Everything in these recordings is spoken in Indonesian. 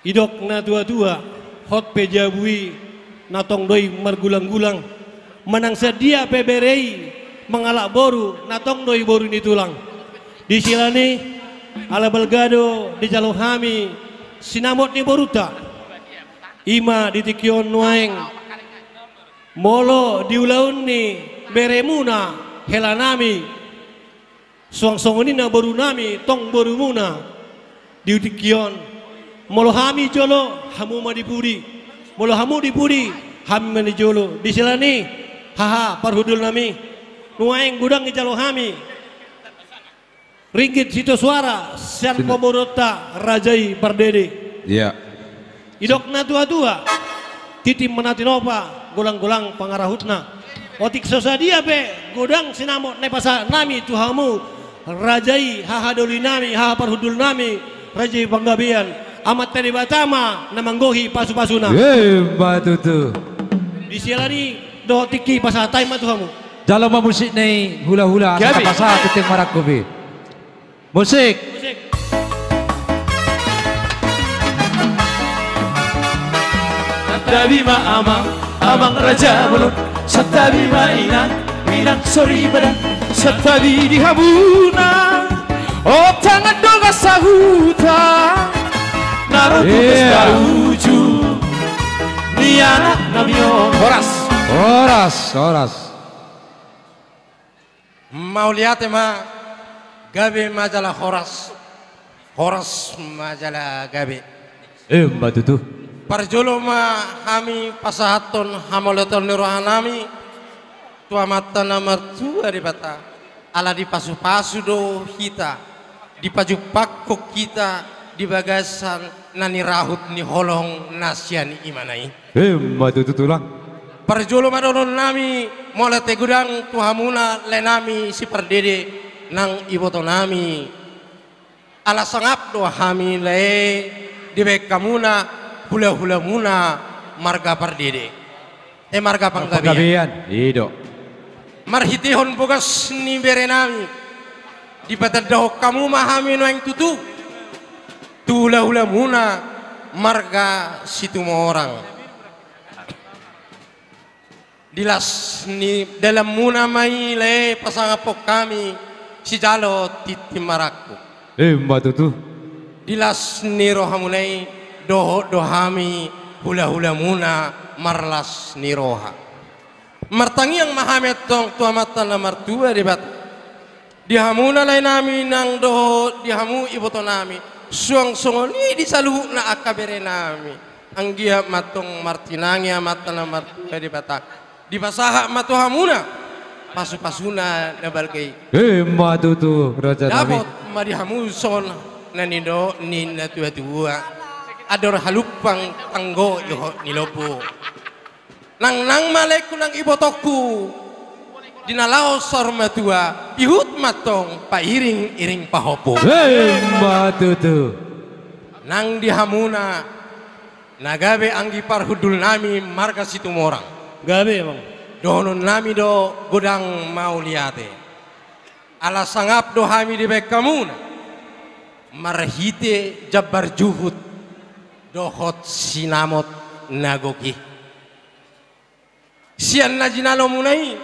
idok na tua-tua hot pejabui natong doi mergulang-gulang menang sedia peberei mengalak boru natong doi boru ni tulang di silani ala belgado di jalur hami sinamot ni boruta ima di tikion nuaeng molo di ulaun ni beremuna helanami suang-suang ini na boru nami tong boru muna di tikion molo hami jolo hamu madipudi molo hamu dipudi hami manijolo di silani haha parhudul nami nuaeng gudang di jalur hami ringgit situ suara sian poborota rajai pardede iya idok na tua-tua titim menatinopa golang-golang pangarahutna otik sosadia pe godang sinamot nepasa nami tuhamu rajai haha doli nami haha parhudul nami rajai panggabian amat pede batama namanggohi pasu-pasuna batu tuh di silani do tiki pasatai matuhamu dalam musik nih hula-hula Gabi. pasal keting marakobi musik Tabima amang raja mulut Satabima inang sorry badan Satabi di habuna Oh tangan doga sahuta Naruto pestaruju Ni anak namion Horas Mau lihat ma Gabe majalah Horas majalah Gabe batu tuh Parjolo ma kami pasahaton hamoleton nirohanami tua mata nomor tua di bata ala di pasu-pasu do kita di paju pakko kita di bagasan nani rahut ni holong nasian imanai batu tuh tulang Parjolo madonon nami molete gudang tuhamuna lenami si perdede nang iboto nami ala sangap do hami le di bekamuna hula-hula muna marga pardede marga panggabian ido marhitihon bogas ni berenami di patadaw kamu mahami no yang tutu hula-hula muna marga situ orang dilas ni dalam muna mai le pasangapok kami si jalo titimaraku batu tuh dilas ni rohamunai dohami hula-hula muna marlas niroha martangi yang mahamet tong tua mata nomor tua debat dihamuna lain nami nang doho dihamu iboto nami suang songoni disalu na akabere nami anggia matong martinangi mata nomor tua debat di pasaha matu hamuna pasu-pasuna nabalkei batu tuh raja nami dapat marihamu son nanido nina tua-tua ador halupang tanggo yo nilopo nang maleku nang ibotoku dinalao sormatua ihut matong pairing-iring pahopo batu tuh nang dihamuna nagabe anggi parhudul nami marga situ morang gabe emang donon nami do godang mau liate ala sangap do hami di bekamuna marhite jabar juhud dohot sinamot nagoki sian najinalo munai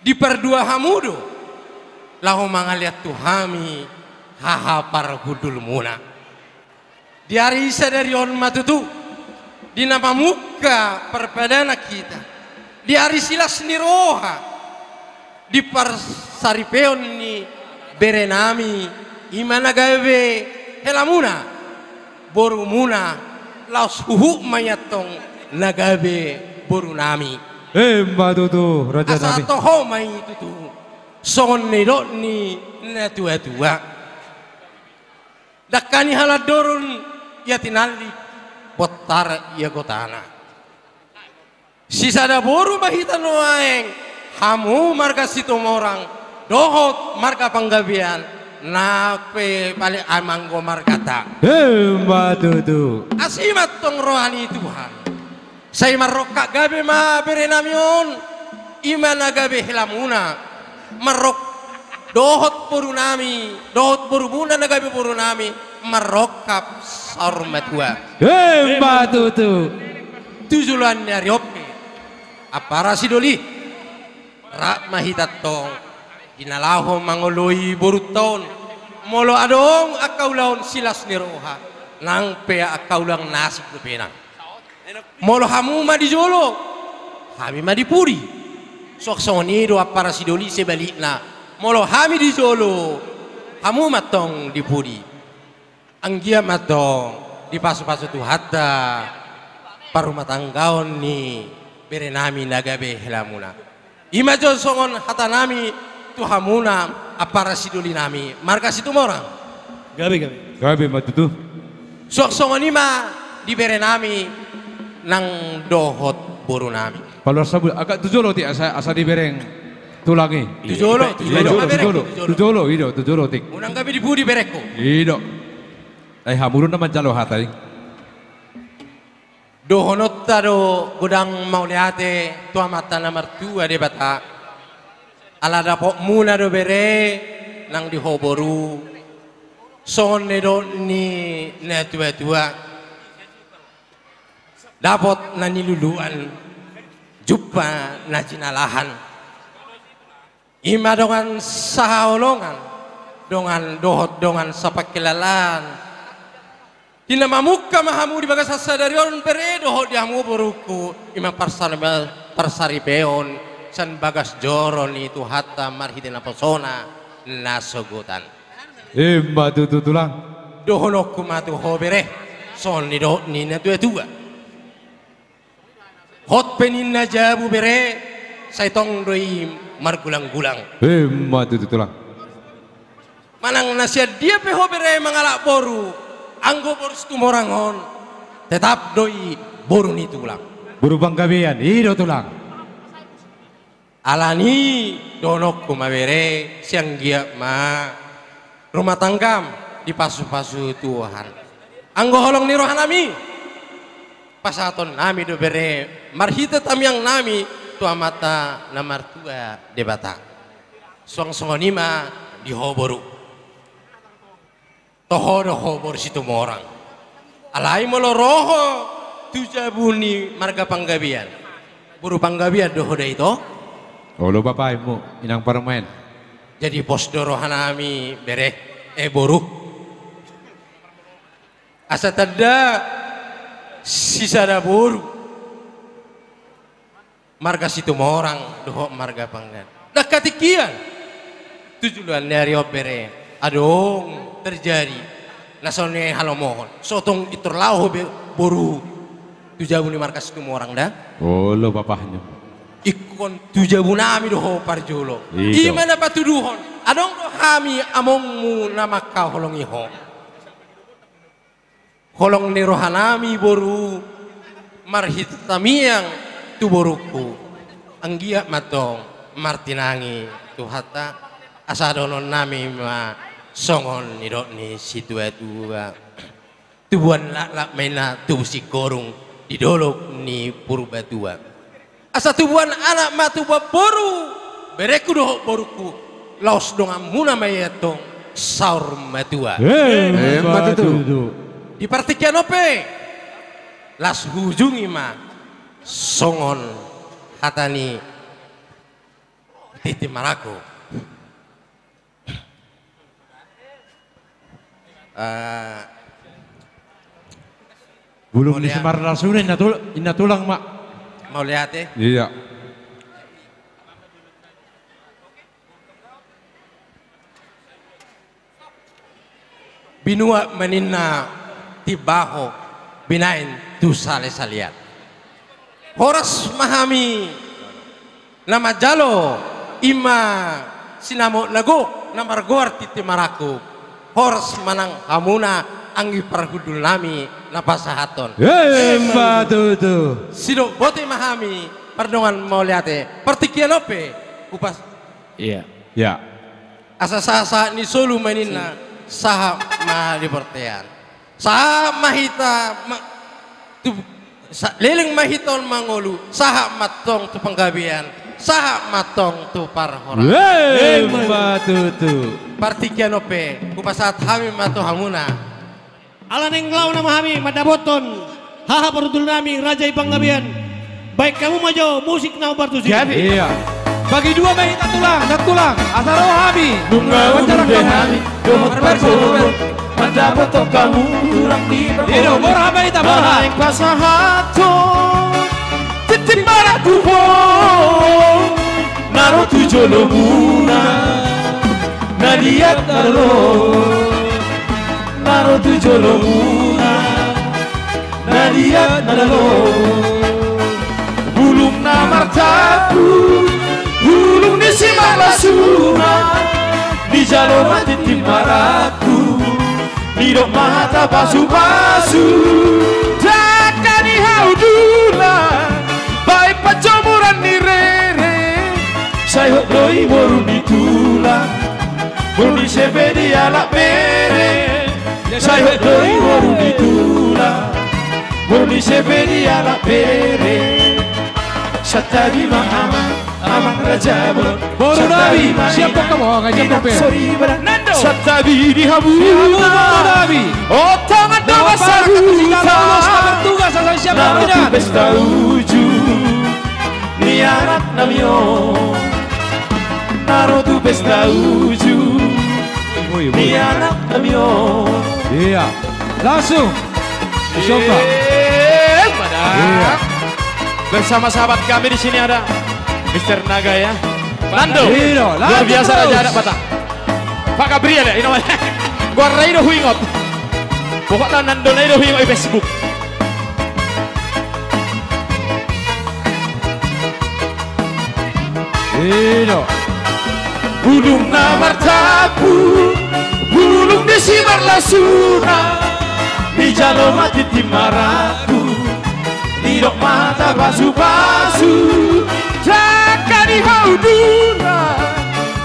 di perdua hamudo lahu mangaliat tuhami haha parhudul muna di hari isa dari on matutu di nama muka perpadana kita di hari silas niroha di parsaripeon ni berenami imana gawe helamuna boru muna laos huhu mayatong nagabe boru nami batu tuh raja nami asa toho may tutu songon nido ni na tua-tua dakani haladorun ya tinali botar ya gotana sisada boru bahita noaeng hamu marga situ morang dohot marga panggabian nape balik amanggo markata batu tuh asimat tong rohani Tuhan saya marokak gabe ma berenamion imana gabe helamuna marok dohot purunami dohot purumuna na gabe purunami marokap saur matua Matutu. tujulan nyari ope apara sidoli rak mahitat tong dinalaho mangoloi boruton molo adong akaulaon silas niroha nang pea akaulang nasib lupenang molo hamu ma di jolo kami ma di puri sok soni do apara sidoli sebalikna molo hami di jolo hamu matong di puri anggia matong di pasu-pasu tu hatta parumah tanggaon ni bere nami nagabe helamuna ima jo songon hata nami tu hamuna apara sidoli nami marga situ morang Gabi matutu. sok songon ima di bere nami nang dohot boru nami Palor sabul agak tujolo ti asa dibereng tulangi. tujolo Tujolo tik. unang gabi di budi bereko Ido. Ay hamurun naman jalo hatay. dohonot tado gudang mauliate tua mata nomor 2 de bata ala dapok muna do bere nang di hoboru sonne do ni na tua dapat na niluluan jumpa na jinalahan ima dongan sahaolongan dongan dohot dongan sapakilalan tina mamuka mahamu di bagas sadarion peredo ho diamu boruku ima parsari peon san bagas joron itu hatta marhidena pesona nasogotan Matutu tulang. dohonokku matu hobere son ni do ni na tua hot penin na jabu bere saitong doi margulang-gulang Matutu tulang. manang nasihat dia pe hobere mangalak boru anggo borus tumorangon tetap doi boru ni tulang Berubang gabian. Ido tulang. alani donok kumabere siang gia ma rumah tanggam di pasu-pasu Tuhan anggo holong ni rohanami pasaton nami do bere marhita tamyang nami tua mata namar tua debata song-songonima di hoboru toho do hobor situ morang alai molo roho tujabuni marga panggabian buru panggabian doho de itu Olo bapak mu inang permen. jadi pos dorohanami bere boru asa tada sisa da boru marga situ morang doho marga panggan dah katikian tujuan dari bere adong terjadi nasone halo mohon sotong iturlau boru tujabuni markas itu morang dah Olo bapaknya. ikon tujabunami doho parjolo Ito. imana patuduhon adong do hami amongmu nama kau holong iho holong ni rohanami boru marhit tamiyang tu boruku anggia matong martinangi tu hatta asadonon nami ma songon ni do ni situa tubuan lak mena tu si gorung di dolok ni purbatua asa tubuan anak matu boru bereku doh boruku laos dongan muna mayetong saur matua Matutu. di partikian ope las hujungi ma songon hatani titi marako Belum Boleh, disemar rasunin ina tulang mak. mau lihat Iya. binua menina tibaho binain tu sale saliat horas mahami nama jalo ima sinamo nago namar goar titi maraku horas manang hamuna anggi parhudul nami napasahaton Matutu. sido bote mahami pardongan mau liate partikian ope upas Iya. Ya. asa sasa ni solu menina saha ma di pertean saha mahita tu leleng mahiton mangolu saha matong tu penggabian saha matong tu parhora Matutu. partikian ope upasat hami mato hamuna Alaneng lau nama kami madaboton. Haha perudul nami Raja Ipanggabian. Baik kamu maju musik na bartusi. Iya. Bagi dua bayi tak tulang. Asaro hami. Bunga undur dehami. Dohot berkurang. Madaboton kamu kurang di berkurang. Ino borha bayi tak borha. Aing pasahato. Titip baraku po. Naro tujolo muna. Nadiat naro. Naro tujolo muna. Nadiat naro. Bulung namartaku. Bulung di simak lasuna. Di jalur mati timaraku. Di dok mata basu-basu. Takani haudula. Baik pacomuran ni rere. Saya doi boru ditulang. Boru sebedi alak mere. Saya doi boru ditulang. Boru sebedi alak mere. Satabi amang raja bolon. Boru nabi. Siapa kamu? Ngajak topeng. Nando. Satabi di habuna. Oh tangan doa sahuta. Bertugas asal siapa Naro tu tidak? pesta uju. Niarat namio. Naro tu pesta uju. Niarat namio. Iya. Langsung. Dicoba. Iya. Bersama sahabat kami di sini ada Mr. Naga ya. Nando. Iya, Luar lanjut biasa terus. Raja ada patah. Pak Gabriel ya, ini namanya. Gua Raido Huingot. Pokoknya Nando Raido Huingot di Facebook. Iya. Bulung namartapu. Bulung di simar lasuna. Di jalur mati timaraku. Di dok mata basu-basu. Takani hauduna.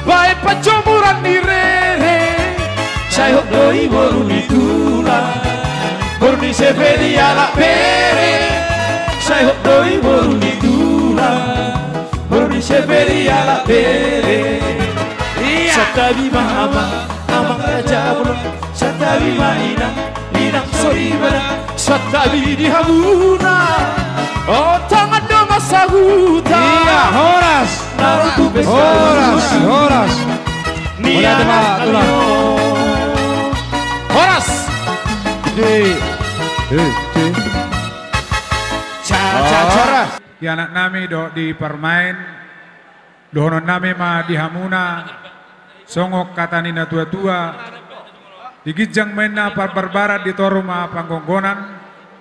Baik pacomuran ni rere. Saya doi boru ditulang. Boru ni sepedi alak pere. Saya doi boru ditulang. Boru ni sepedi alak pere. Satabi amang raja bolon. Satabi inang sori bana. Satabi di habuna. Oh tangan doma sahuta. Iya, Horas. Naro tu pesta Horas. Nia tulang. Horas. Horas. Di anak nami do di permain, dohonon nami ma di hamuna, songok katanina tua-tua, di gijang mena barbarat di toru ma panggonggonan,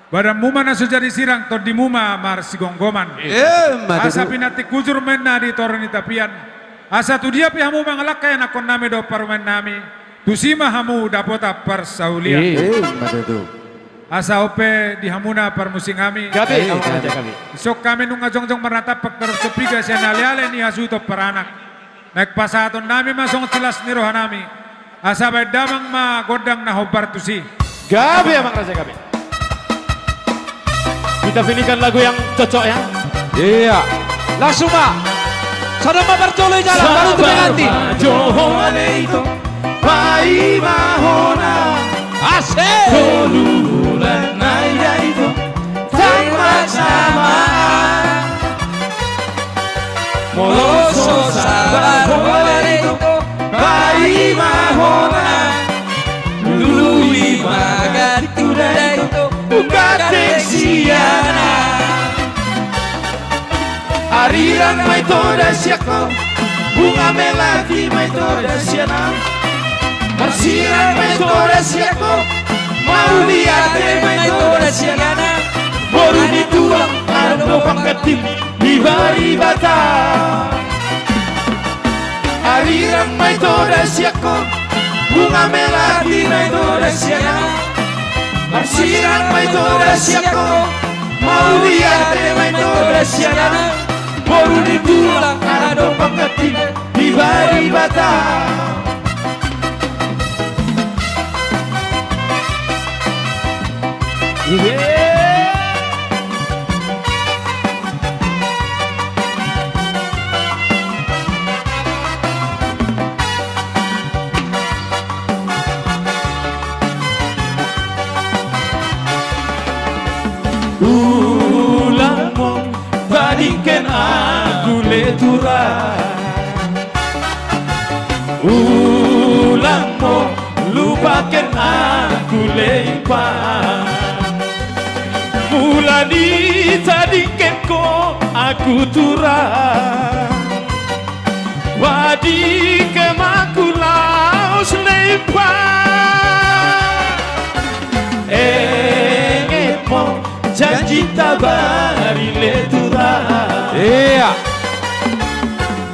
badan muma na sejadi sirang to di muma mar sigonggoman. Asa pinati kujur mena di toru ni tapian, asa tu dia pi hamu mangalakay nakon nami do permain nami, tusima hamu dapota persaulian. Asa ope di hamuna permusing kami. Gabi, aja kami. Sok kami nung ngajong-jong meratap pagtarap sa piga siya naliale ni hasuto paranak. Nagpasaton nami masong tilas ni roha nami. Asa bay damang magodang na hobartusi. Gabi amang raja Gabi. Kita pilihkan lagu yang cocok ya. Iya. Langsung Pak. Sudah bertolak jalan baru terganti. Johone itu pai mahona. Asik. Tolulan naya itu tanpa sama. Moloso sabar itu pai mahona. Lui magat kuda itu bukatek siana. Ariran mai toda siakau, bunga melati mai toda siana. Marsiran mai toda siakau, mau lihat mai toda siana. Boru dituang ada pangkatim di bari bata. Ariran mai toda siakau, bunga melati mai toda siana. Marsiran mai toda siakau, mau lihat mai toda siana. Boru ditulang ada pangkatim di bari bata. Ulang mo balikan aku letura. Ulang mo lupakan aku lepas. Mula di tadikan ko aku turah. Wadi kemakulau selepas. Engit mo janji tabari letura. Iya.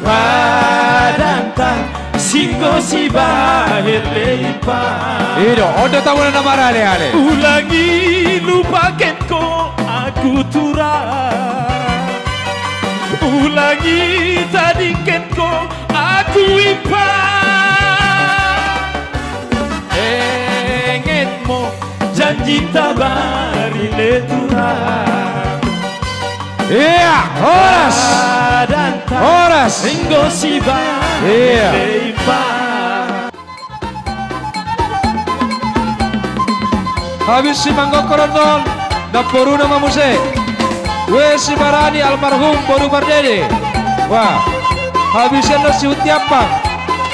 Wadanta singgo si bahir lepas. Ido, ondo tamu na marale ale. Ulangi lupakan ko aku turah. Ulangi tadikan ko aku impan. Engit mo janji tabari letura. Iya, horas. Horas. Singgo si bahir Iya. lepas. Habis si Mangkok Korondon, Naporu nama musik. Si Marani almarhum Boru Pardede. Wah, habisnya si Utiapang.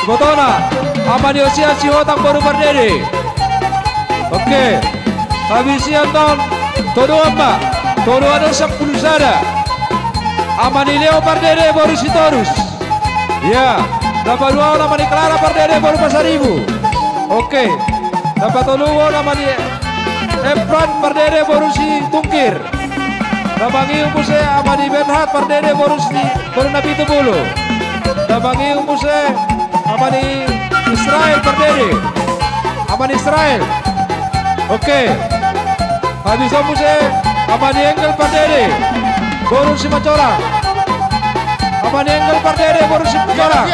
Botona, amani osia si Otang Boru Pardede. Oke, habisnya ton todo apa? Todo ada 10 sada. Amani Leo Pardede Boru Sitorus. Ya, dapat 2 namanya Clara Pardede Boru Pasaribu. Oke, dapat 2 namanya Efran Pardede Boru si Tungkir. Dabangi umpuse amani Benhat Pardede Boru Nabi Tubulu. Dabangi umpuse amani Israel Pardede. Amani Israel. Oke. Habis umpuse amani Engel Pardede Boru si Macora. Amani Engel Pardede Boru si Macora.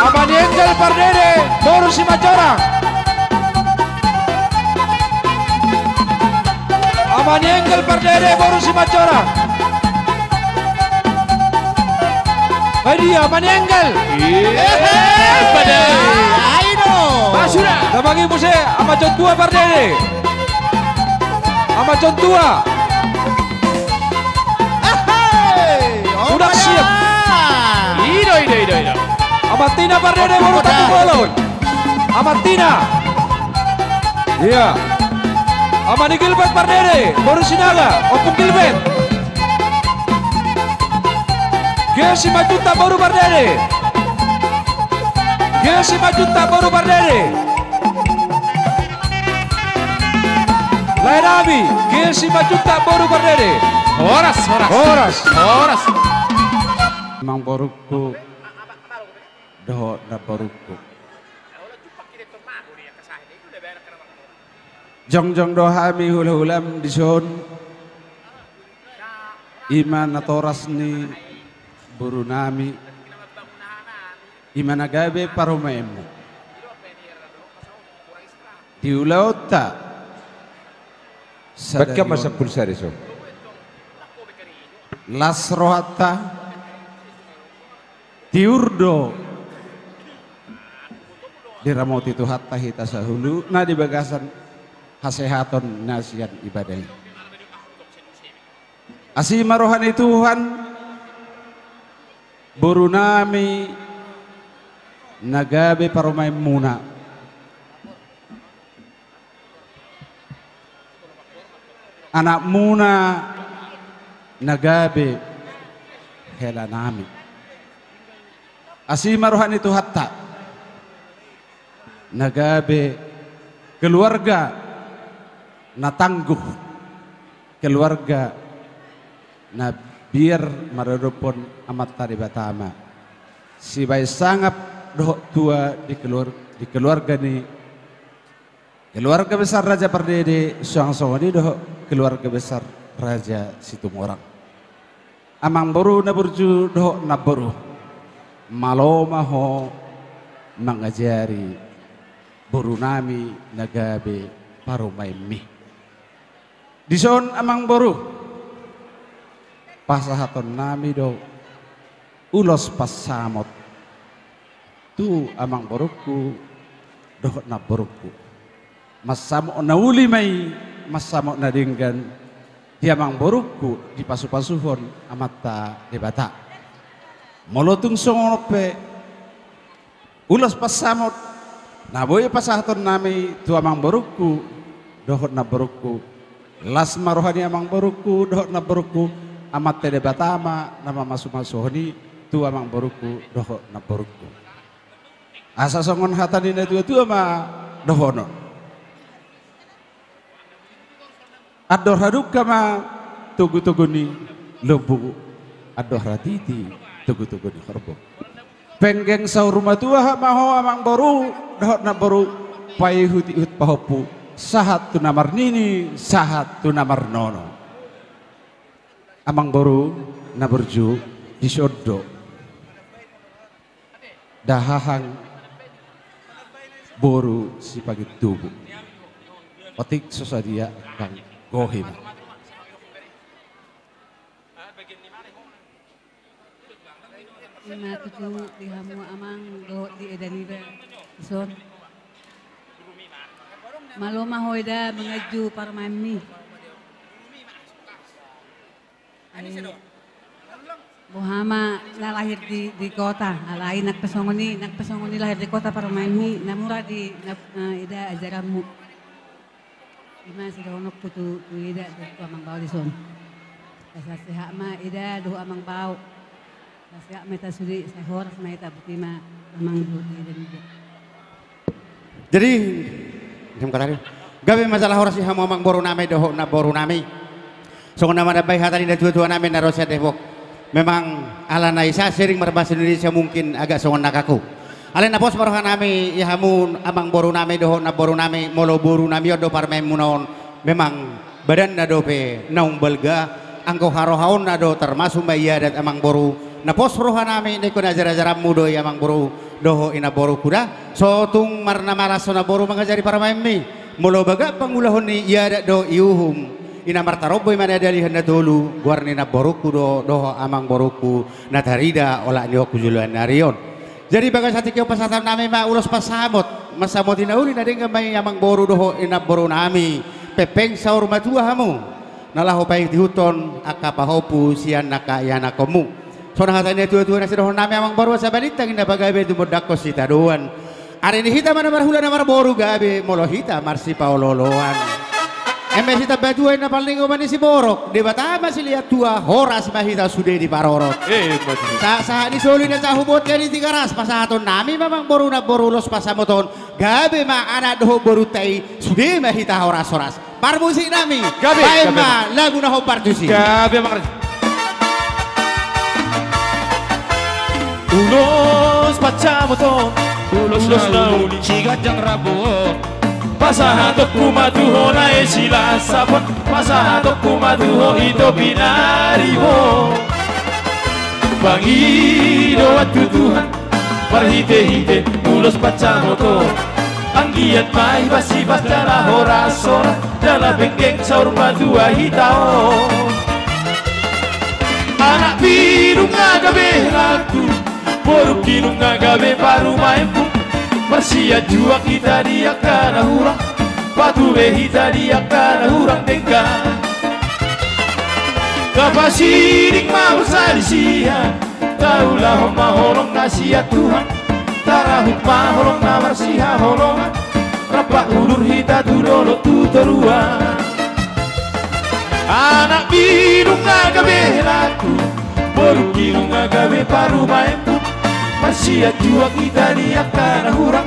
Amani Engel Pardede Boru si Macora. Amani Engel Pardede Boru si Macora. Dia Amani Engel. Pada ayo. Basura. Dabangi muse ama Contua Pardede. Ama Contua. Udah siap. Ido. Amatina Pardede Boru Tatu Bolon. Amatina. Iya. Amani Gilbert Pardede Boru Sinaga. Opung Gilbert. Gesi Majuta Boru Pardede. Gesi Majuta Boru Pardede. Lainabi Gesi Majuta Boru Pardede. Horas. Mang Boruku doho na Boruku. Jong dohami hula-hulam dison iman natoras ni burunami iman agabe parumemu diulauta Bakka masa pulsa reso. lasrohata diurdo diramoti tu hatta hita sahulu na di bagasan hasehaton nasian ibadah. Asima rohani Tuhan burunami nagabe parumay muna. Anak muna nagabe helanami. Asima rohani Tuhan hatta nagabe keluarga na tangguh, keluarga na biar mararupon amat tari batama si bay sangap doh tua di keluarga ni keluarga besar Raja Pardede suang-suang ni doh keluarga besar Raja Situmorang amang boru na burju doh na boru maloma ho mangajari boru nami nagabe parumay mi dison amang boru pasahaton nami do ulos pasamot tu amang boruku doh na boruku masamo na uli may masamo na dinggan diamang boruku di pasu-pasuhon amata di bata molotung songope ulas pasamot naboy pasahaton nami tuamang boruku dohot na boruku las marohani amang boruku dohot na boruku amat te de batama nama masu-masuhoni tuamang boruku dohot na boruku asa songon hatani na tua ma dohono ador haduk kama tugu-tugu ni lebu ador ratiti tugu-tugu ni korbo penggeng saur rumah tua maho amang boru dohot na boru pai huti hut pahopu sahat tu namar nini sahat tu namar nono amang boru na berju di syodo dahahang boru si pagi tubuh otik sosadia kang gohim lima tujuh di hamu amang do di edaniba son maloma hoida mengaju parmami Muhammad lahir di kota, lain nagpasongoni lahir di kota para maini, namura di ida ajaramu. Ima sa donok putu ida do amang bau di son. Sa seha ma ida do amang bau. Sa seha meta suri sa hor sa meta butima amang do ida ida. Jadi jam kalari. Gabe masalah horas hamu amang boru nami doho na boru nami. So nama dabay hatani na tua-tua namin na Rosia Depok. Memang ala naisa sering berbahasa Indonesia mungkin agak songon nakaku. Ala na pos marohan nami ihamun amang boru nami doho na boru nami molo boru nami odo parmay munaon. Memang badan na dope naung belga angko harohaon na do termasuk bayadat amang boru. Na pos rohan nami ni kuna jara-jara mudo amang boru doho ina boru kuda. So tung marna maraso na boru mangajari parmay mi. Molo baga pangulahon ni iadat do iuhum. Ina martaroboy mana dari hendak dulu guarni na boruku doho amang boruku na tarida olah nyo kujuluan narion. Jadi bagai sati kyo pasatan nami ma ulos pasamot masamot inauli na dengan may amang boru doho ina boru nami pepeng saur matua hamu nalaho paik dihuton akapahopu sian naka yana komu. So nahatanya tua-tua nasi doho nami amang boru sa balitang ina bagabe dumodakos sita doan. Ari ni hita mana marhula na marboru gabe molo hita marsi paololoan. MS kita batuan na paling umani si borok di batama si lihat tua horas mahita sudah di parorot sa di soli na tahubot kali tiga ras pasaton nami memang boru na borulos pasamoton gabe ma anak doho boru tai sudah mahita horas parmusik nami gabe ma lagu na ho partusi gabe ma ulos pasamoton ulos na uli ciganjang rabo pasahatok kumatuho na sila sapon pasahatok kumatuho ito binariho Pangido at tutuhan parhite-hite ulos pacamoto ang giat may basibas dala horasora dala benggeng saur madua hitao anak biru ngagabe laku boruk kinu ngagabe paru maempu Persia jua kita dia kana hurang Batu kita dia kana hurang denggan Kapasiring mau salisia Taulah homa holong nasihat Tuhan Tarahut maholong na marsiha holongan Rapak udur hita tudolo tuteruan Anak biru ngagabe laku Boruk kinu ngagabe paru maempu Persia jua kita dia kana hurang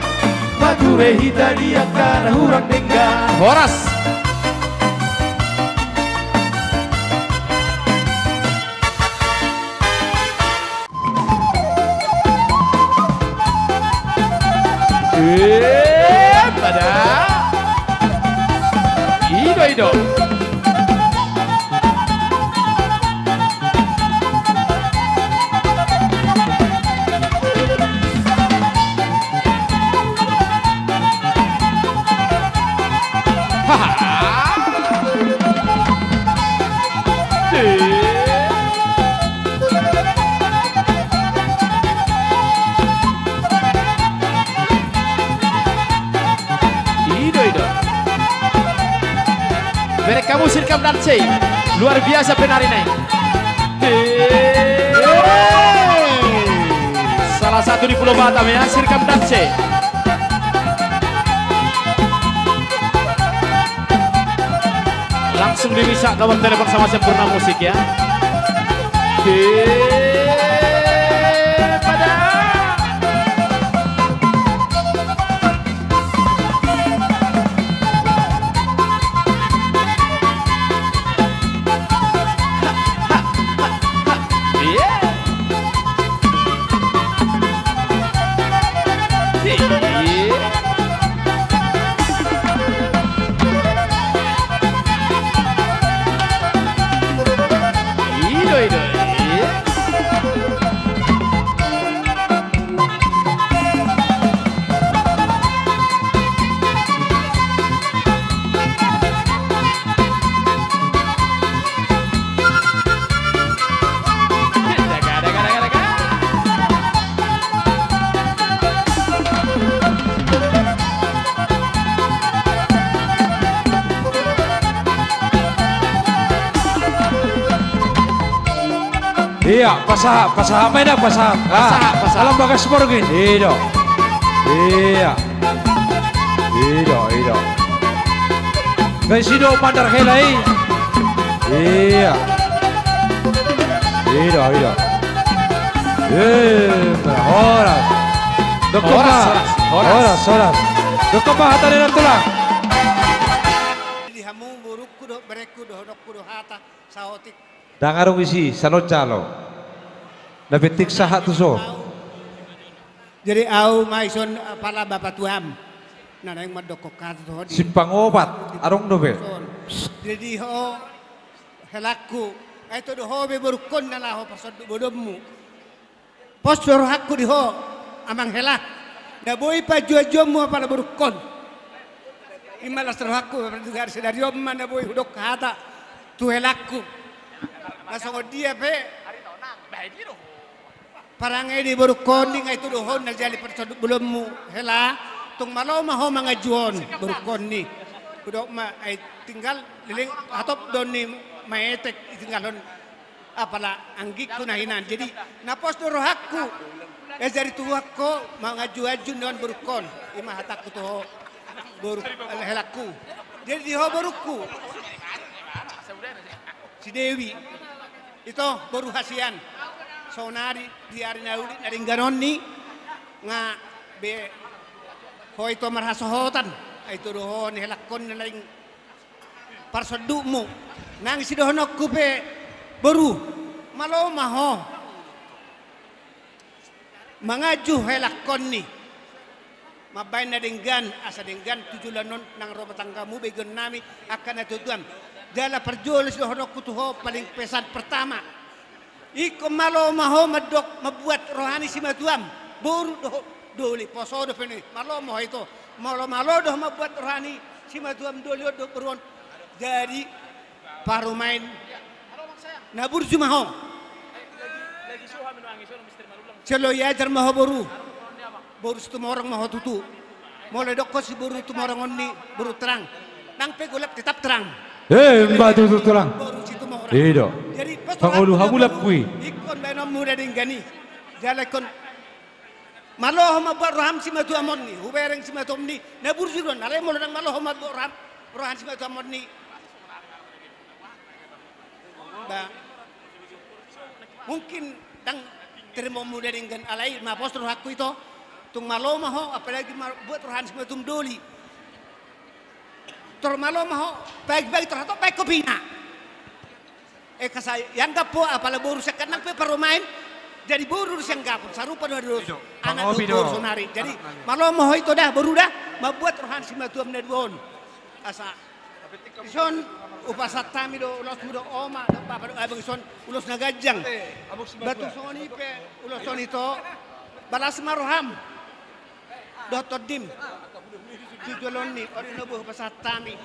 Bature hita dia kana hurang denggan Horas pada Ido kamu sirkam danse. Luar biasa penari nih. Salah satu di Pulau Batam ya, sirkam danse. Langsung bisa kawan telepon sama Sempurna Musik ya. Iya, pasaha apa dah pasaha? Alam bagas morgin. Iya. Guys, hidup mandar helai. Iya. Horas. Dokoma hatarin tulang. Di hamu buruk kudo bereku doh kudo hata saotik. Dangarong isi salot calo. Dapat sahat tu so. Jadi au maison pala bapak tuam. Nana yang madokokar tu. Simpang obat arong dobe. Jadi ho helaku. Itu doh ho be berukon nala ho pasal bodommu. Postur hakku di ho amang helak. Da boy pa juajomu pala berukon. Imalas terhaku berdengar sedari om mana boy hudok hata tu helakku. Langsung dia pe parangai di berukon di itu dohon na jali persoduk belummu hela tung malau maho mangajuon berukon ni kudok ma ay tinggal liling atop don ni maetek tinggalon apalah anggik kunahinan jadi napos doro hakku dari tuakko mangaju-aju don berukon ima hatakku tuh beruk helaku jadi diho berukku si Dewi itu baru hasian sonari di hari nauli naring ganon ni nga be ho itu marhasohotan itu dohon helakon naling parsodumu nang si dohonok kupe baru malo maho mangaju helakon ni mabay na denggan asa denggan tujulanon nang romatanggamu begon nami akan natutuan dala perjual si dohonok kutuho paling pesan pertama iko malo maho madok mabuat rohani si matuam buru doli poso do peni malo maho itu malo doh mabuat rohani si matuam doli do beruan jadi parumain nabur jumaho celo ya jar maho boru setumorang maho tutu mulai dok si boru tumorang onni boru terang nang pegolap tetap terang. Mbak tutu tulang. Iya. Jadi pangulu hamulap kui. Ikon benom muda dinggani. Jalakon malo mabar roham si matu amon ni. Hubereng si matu ni. Nabur juron. Alay mo lang malo mabar roham si matu amon ni. Mungkin dang terima muda dinggan alay mapos rohakku itu. Tung malo maho apalagi buat roham si matu doli. Termalo maho baik-baik terhato baik kopina. Kasay yang gapo apala boru sekan nang pe parumain jadi boru siyang gapo sarupa na dos anak do sonari. Jadi malo maho itu dah boru dah mabuat rohan si matuam na duon. Asa ison upasat tami do ulos mudo oma papa do abang ison ulos nagajang. Batu soni pe ulos soni to balas maroham. Dr. Dim tujulon ni ori nobo pasat tami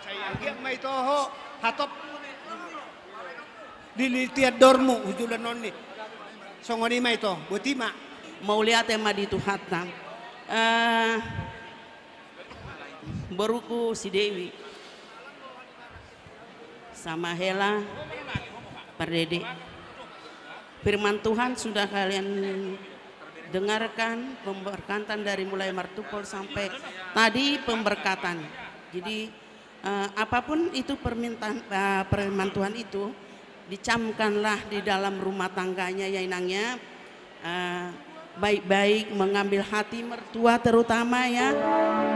saya giat mai toho hatop dilitiat dormu ujulan nonni songoni mai to butima mau lihat tema di Tuhatna baruku si Dewi sama Hela, Pardede. Firman Tuhan sudah kalian dengarkan, pemberkatan dari mulai martupol sampai tadi pemberkatan. Jadi apapun itu permintaan firman Tuhan itu dicamkanlah di dalam rumah tangganya ya inangnya, baik-baik mengambil hati mertua terutama ya.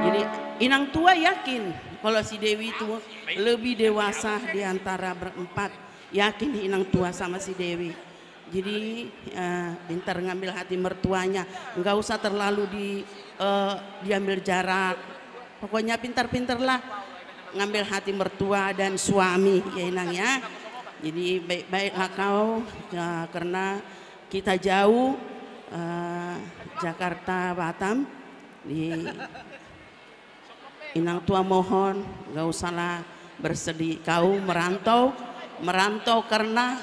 Jadi inang tua yakin kalau si Dewi itu lebih dewasa di antara berempat, yakin inang tua sama si Dewi. Jadi pintar ngambil hati mertuanya, nggak usah terlalu diambil jarak. Pokoknya pintar-pintarlah ngambil hati mertua dan suami ya inang ya. Jadi baik-baiklah kau ya, karena kita jauh Jakarta Batam. Inang tua mohon nggak usahlah bersedih kau merantau karena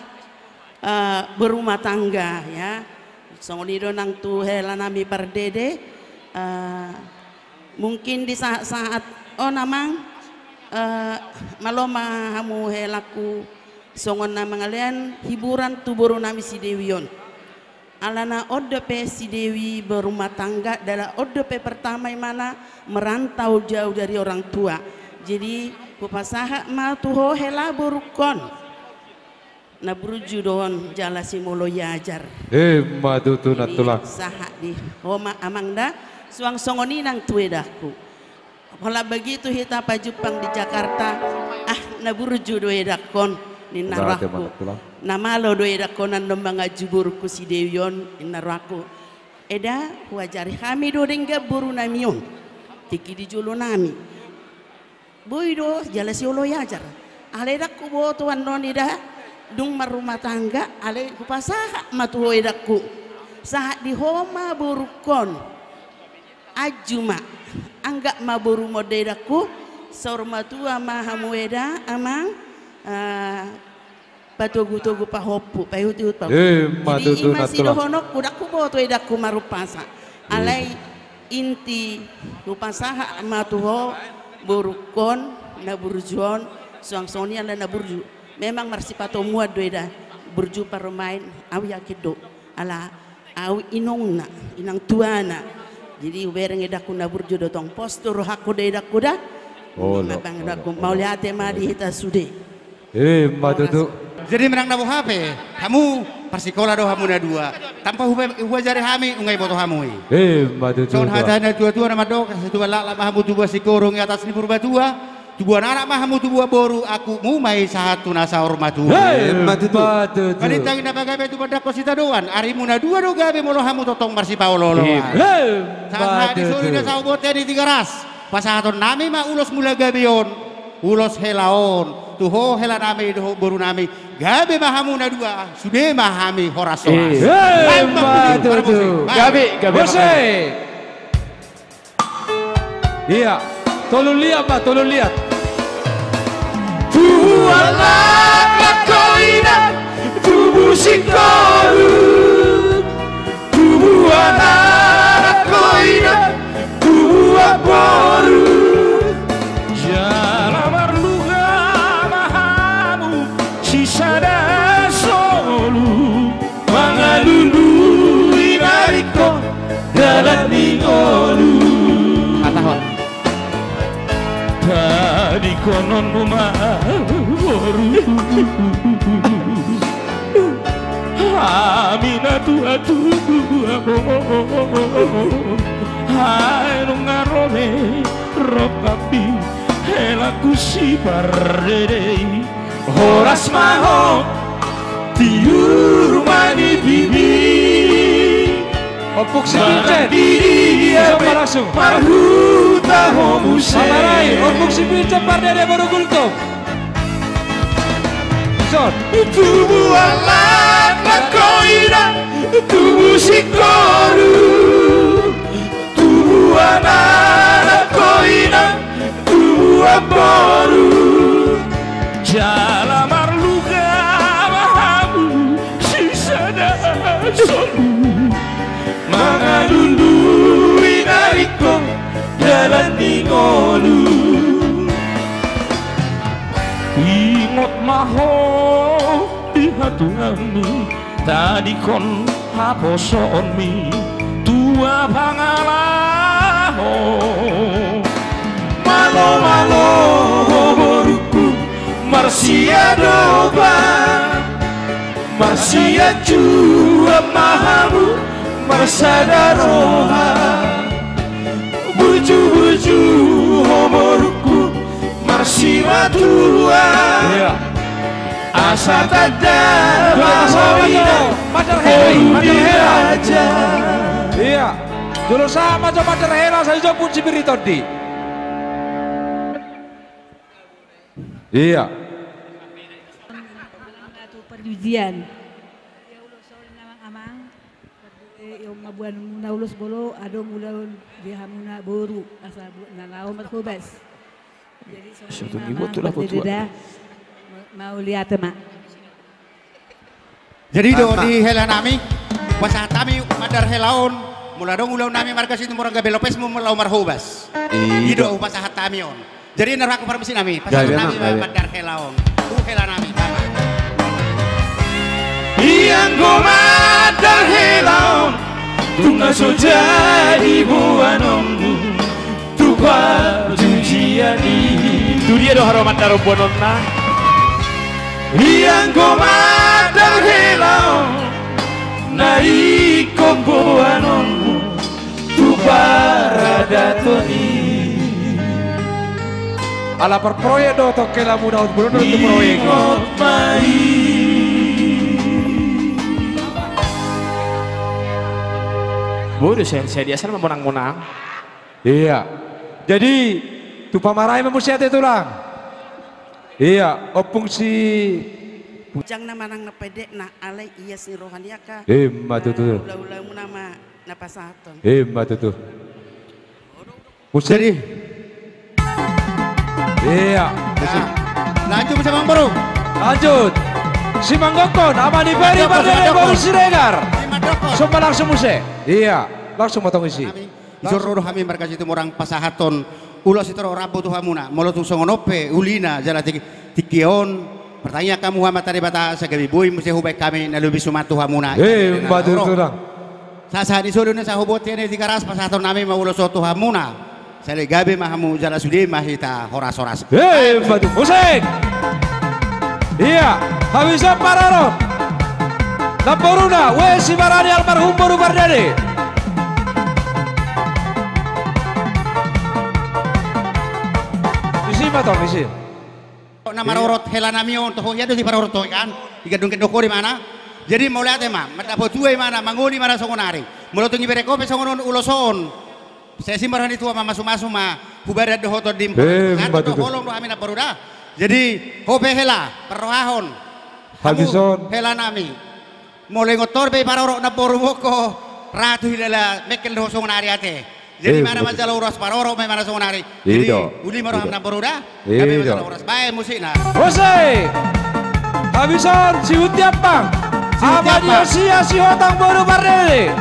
berumah tangga ya. Songonido nang tu Hela nami Pardede, mungkin di saat namang maloma hamu helaku songon na mangalian hiburan tu baru nami si Dewion alana odope si Dewi berumah tangga adalah odope pertama yang mana merantau jauh dari orang tua. Jadi kupasaha ma tuho Hela burukon na bruju don jala simolo yajar madu tu natulang saha di homa amangda suang songoni nang tuedahku. Kalau begitu kita pajupang di Jakarta na bruju doedakon ni naraku nama lo doedakonan domba ngajuburku si Dewion inaraku eda wajari kami do dengga buru namion tiki di julu nami boido jala si olo yajar aledaku bo tuan nonida dung marumah tangga ale kupasaha matuho edakku saat di homa burukon ajuma anggak maburu modedakku sorma tua mahamu eda amang patogu-togu pahopu payut-yut pahopu jadi imasi dohonok kudaku boto edakku marupasa alai inti kupasaha matuho burukon na burjuon suang sonia na burju memang marsipato muad doida burju paromain awi yakido ala awi inongna inang tuana jadi ubereng edaku na burju dotong postur hakku dedaku da mabang edaku mau lihat ma di hita sude madudu jadi menang nabu HP kamu persikola do hamu na dua tanpa huwa jari hami ungai boto hamui madudu son hatana tua-tua nama do kasih tua lak lama hamu tubuh si korong atas ni purba tua tubuh anak mahamu tubuh boru aku mumai satu nasa hormatu madudu kanitangin na bagabe tu pada kosita doan arimu na dua do gabe molo hamu totong marsipa ololo saat di suri na sa ubote di 3 ras pasahaton nami ma ulos mula gabeon ulos helaon tuho hela nami doho boru nami gabe mahamu na dua sude mahami horasoras madudu gabe iya tolong lihat Tualah koina tubuh sikoru tubuh anak koina tubuh aboru jala marluga mahamu sisada solu mangalulu inariko dalam ningolu di konon rumah baru Aminatu atu hai nungarone rokapi helaku si Pardede horas maho tiur mani bibi opuk si Pincet siapa langsung marhuta homuse Amarai opuk si Pincet Pardede baru gulto son tubuh alat koina tubuh sikoru tubuh anak koina tubuh aboru jala marluga mahamu sisada solu mangalulu inariko jalan ningolu ingot maho di hatunganmi tadi kon haposon mi tua pangalaho malo malo boruku marsia doba marsia jua mahamu marsadaroha buju buju homoruku marsia tua asa tada bahawina aja. Iya, dulu sama coba terhela saya coba pun cibiri tadi. Iya. Perjudian. Ya ulo sore namang amang. Yung mabuan muna ulos bolo adong ulon dihamuna boru asa nalaw matkubas. Jadi sore mau lihat mak. Jadi do di helanami pasah tami madar helaon mula dong ulau nami markas itu murang gabe Lopez mu melau marhubas. Ido pasah tami on. Jadi neraku permisi nami pasah nami madar helaon. Helanami tama. Yang go madar helaon tuna so jadi buanonmu tuba jujiani. Itu dia do haro madar buanonna. Yang go madar helaon nai komboanonmu tu paradatoni Ala per proyek do toke la muda ut bulan itu proyek bodoh saya dia sana menang-menang. Iya. Jadi tu pamarai memusiat itu lang. Iya, opung si Jang nama nang napedek na alay iya si rohania ka. Matutu. Ulah nama napasaton. Matutu. Puseri. Iya. Lanjut bisa Bang Bro. Lanjut. Si Manggokon, Amani Beri Bardere baru Siregar. Semua langsung musik. Iya, langsung potong isi. Isoro kami markas itu orang pasahaton. Ulos itu rabu tuh hamuna. Molotung songonope, ulina, jala tikion. Pertanyaan kamu Muhammad tadi bata sagabi boy mesti hubay kami na lubi sumatu hamuna. Batu turang. Sa di solo na sa hubot yan di karas pasahaton namin maulos soto hamuna. Sa gabi mahamu jala sudi mahita horas-horas. Batu musik. Iya, habisnya Pararo. Laporuna, Wesi Barani almarhum Boru Bardere. Isi matong isi. Nama rorot helanamion toh ya di parorot kan. Di gedung kedoko di mana? Jadi mau lihat emang, mata tuai mana, mangoni mana songonari. Molotung ibere kope songonon uloson. Saya simbaran itu sama masuk-masuk mah. Bubarat do hoto dim. Atau holong do amina baruda. Jadi kope hela perrohon. Habison helanami. Mulai ngotor be parorot na borumoko. Ratu hilala mekel do songonari ate. Jadi mana masalah uras paroro mana songonari. Jadi uli maroh amna baruda. Kami masalah uras bae musikna. Musik. Habison si Utiapang. Amadia sia si Hotang Boru Bardere.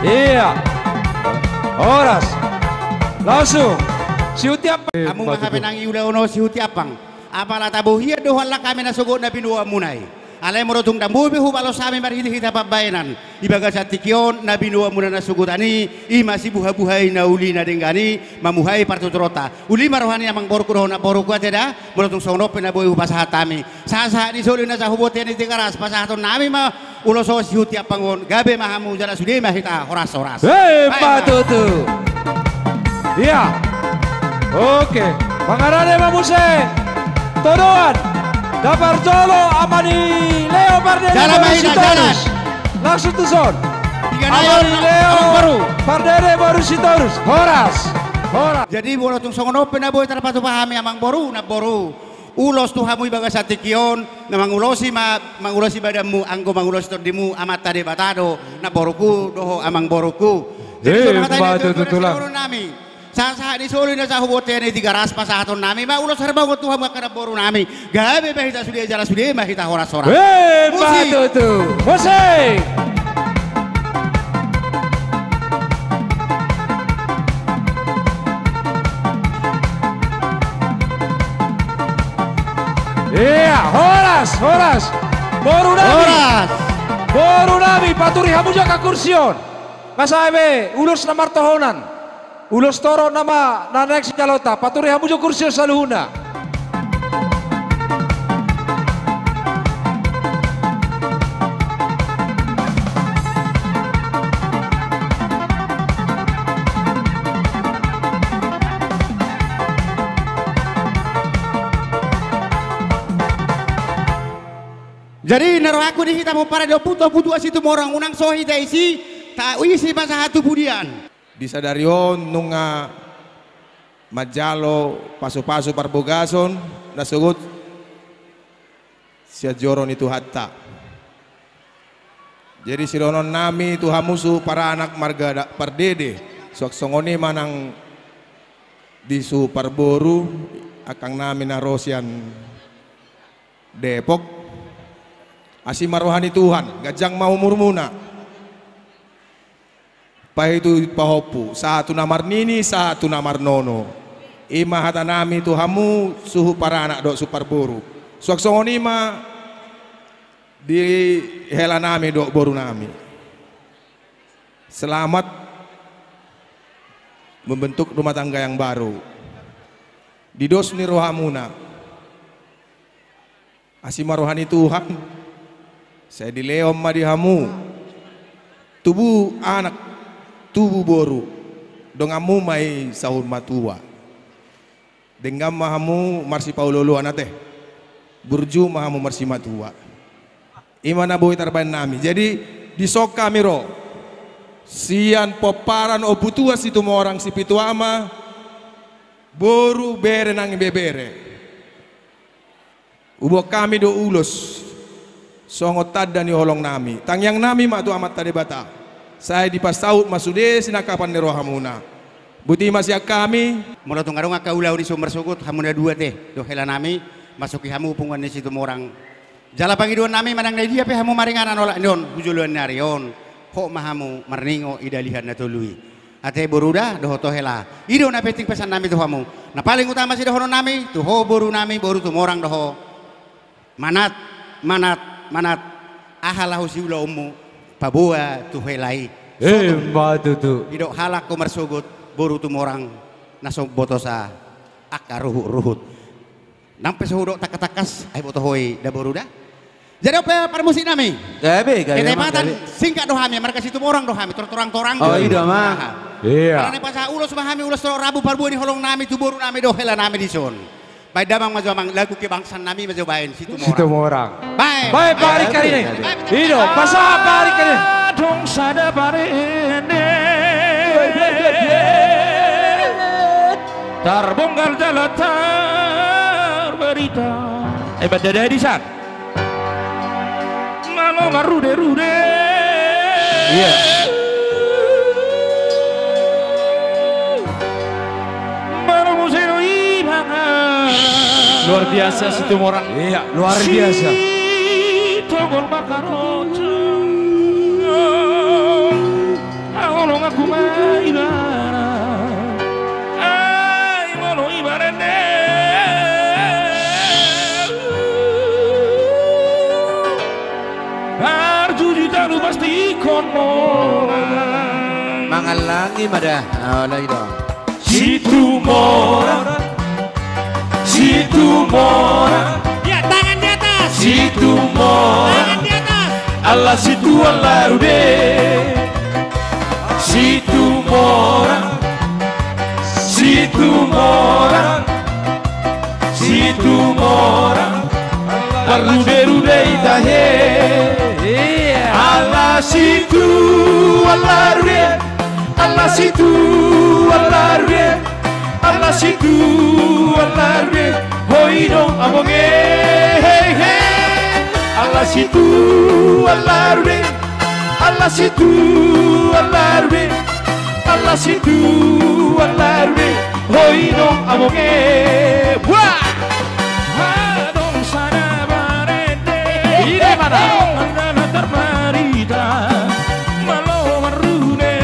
Iya. Horas. Langsung. Si Utiapang. Kamu makapenangi ulah si Utiapang. Apala tabuhia dohan la kami nasugot na pinua munay. Alay morotung dambu bihu balos sami marhiti kita pabayanan. Ibaga sa tikion na binua muna nasugutani. Ima si buha-buhay na uli na denggani. Mamuhay partutrota. Uli marohani amang boruku dohon na boruku ateda. Morotung songnopin na buhay pasahatami. Sasa ni soli na sa hubotian iti karas. Pasahaton nami ma uloso si Utiapang gabe mahamu jala sudi mahita horas-horas. Patutu. Iya. Oke. Pangarane mamuse. Todoan. Dapar Jolo Amani Leo Bardere jalan. Langsung tuh son. Amani Leo Bardere baru Sitorus. Horas. Jadi bolotung songonope na boy terpatu pahami amang boru na boru. Ulos tuh hamu ibaga sa tikion na mangulosi mangulosi badamu anggo mangulosi tordimu amat tadi batado na boruku doho amang boruku. Jadi tutulang. Sa di solo na sa hubote ni tigaras pasahaton nami ma ulos harba ko tuha makana boru nami gabe mahita sudia jala sudia mahita horas-horas. Patutu. Musik. Iya, horas. Boru nami paturi hamuja ka kursion. Kasabe ulos na martohonan. Ulos toro nama nanek si jalota paturi hamuja kursion saluhuna. Jadi naruh aku di kita mau para do putu asitu morang unang sohi daisi tak isi masa hatu budian. Disadarion nunga majalo pasu-pasu parbogason nasugut sia joron itu hatta. Jadi sironon nami itu hamusu para anak marga pardede suak songoni manang disu parboru akang nami narosian Depok. Asima rohani Tuhan, gajang mau murmuna. Pa itu pahopu, satu namar nini, satu namar nono. Ima hata nami Tuhamu suhu para anak dok supar boru. Suak songoni ma di hela nami dok boru nami. Selamat membentuk rumah tangga yang baru. Didos ni rohamuna. Asima rohani Tuhan. Saya dileom madihamu tubuh anak tubuh boru dongamu mai sahur matua denggam mahamu marsi paulolo anate burju mahamu marsi matua imana boy tarban nami jadi disok kami ro sian poparan oputua situ orang si pituama boru bere nang bebere ubo kami do ulos songot tada ni holong nami tangyang nami matu amat tade bata saya dipasaut masude sinakapan ni rohamuna buti masya kami mula tunggarong akaulau ni sumber sugut hamuna dua teh do hela nami masuki hamu pungan ni situ morang jala pangiduan nami manang na dia pe hamu maringanan ola non hujuluan narion ho mahamu marningo idalihan na tului ate boruda do to hela ido na peting pesan nami tu hamu na paling utama si dohono nami tu ho boru nami boru tu morang doho manat ahalahu si ula umu pabua tu helai tutu idok halak ko marsugut boru tu morang naso botosa aka ruhut nampe sehudok takatakas ay boto hoy da boruda jadi apa permusi nami kita matan singkat dohami mereka situ morang dohami torang oh iya mah iya karena pas ulos mahami ulos rabu parbu ni holong nami tu boru nami do hela nami dison baik damang majomang lagu kebangsan nami majobain situ morang baik pari kali ini hidup pasah pari kali dong sada pari ini terbongkar jalan berita badai di saat malu marude iya luar biasa situ orang iya luar biasa togol makarojo awalong aku maibara ay mono ibarene arjujuta lu pasti kono mangalangi madah lagi dong situ mora ya tangan di atas situ mora tangan di atas Allah situ Allah rude situ mora rude itahe Allah situ Allah rude Allah situ Allah rude Allah situ Allah rude hoi dong abonge hey hey Allah situ Allah rude Allah situ Allah rude Allah situ Allah rude hoi dong abonge wah dong sana barende ini mana anda termarita malo marude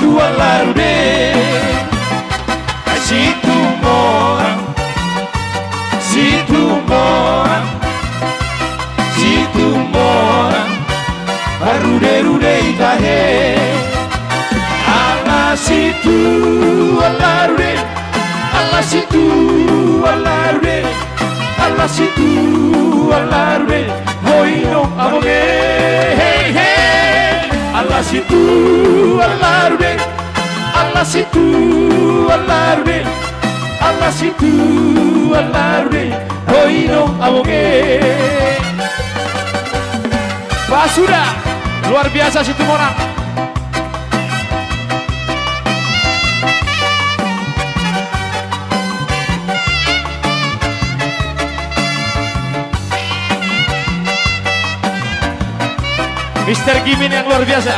situ alarude situ morang situ morang situ morang arude itahe ala situ alarude ala situ alarude ala situ alarude hoino aboge hey hey ala situ alarude ala situ alarude ala situ alarude hoino aboge Basura luar biasa situ morang. Mr. Gimin yang luar biasa.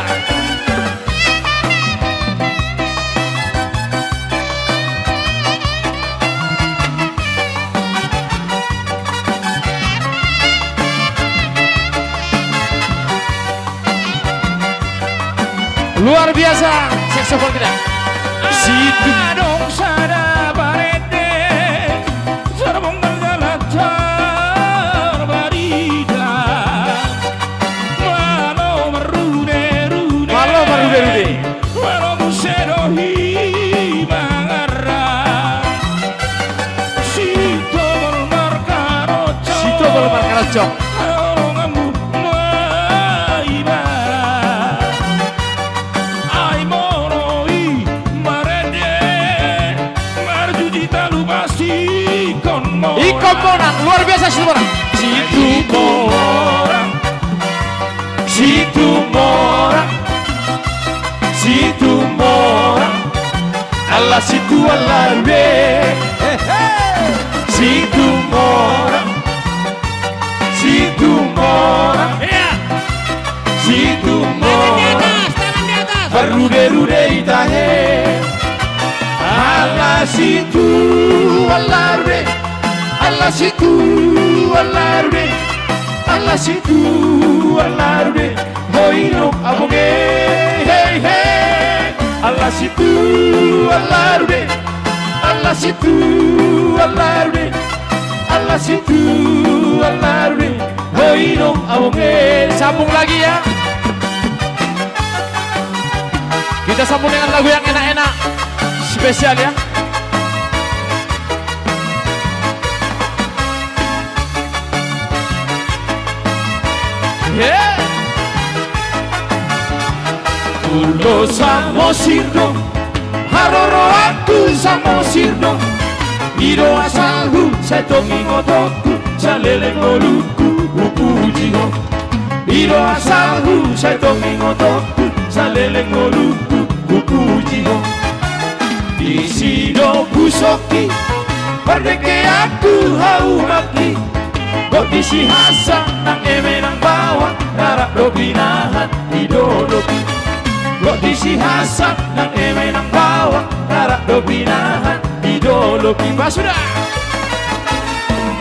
Luar biasa saksofon kita. Situ dong sada barete sarabong galatar barida malo marude malo musero hi mangara sito bermarkaroco Ikomponan luar biasa situ morang. Situ morang, situ morang, situ morang. Allah situ alarude, situ morang, situ morang, situ morang. Arude itahe, Allah situ alarude. Allah situ alarude, Allah situ alarude, hoino aboge, hey hey. Allah situ alarude, Allah situ alarude, Allah situ alarude, hoino aboge. Sambung lagi ya. Kita sambung dengan lagu yang enak-enak, spesial ya. Kulo samo sirno, haroro aku samo sirno. Iro asalku, setongi ngotoku, salele ngoluku, upujigo. Iro asalku, setongi ngotoku, salele ngoluku, upujigo. Isido busoki, pardeke aku haumaki. Kondisi hasan nang eme nang bawah Rarak dobinahan idolopi Kondisi hasan nang eme nang bawah Rarak dobinahan idolopi Basura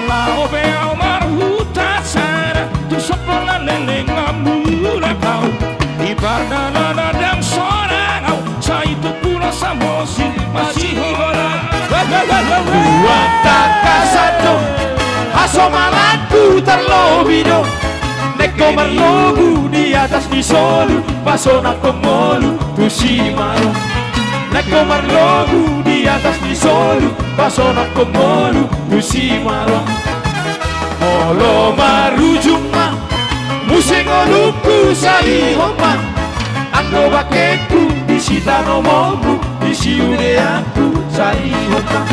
Lao beau marhuta sana Tu sepola lele ngamula kau Ibadah ladang sorang au Sa itu pula samosi masih hola Buat tak kasado Aso malaku terlobido Neko merlogu di atas di solu Paso nak pemolu tu si malu Neko merlogu di atas di solu Paso nak pemolu tu si malu Molo marujuma Musing oluku sali homan Ando bakeku di sita nomomu Di siude aku sali homan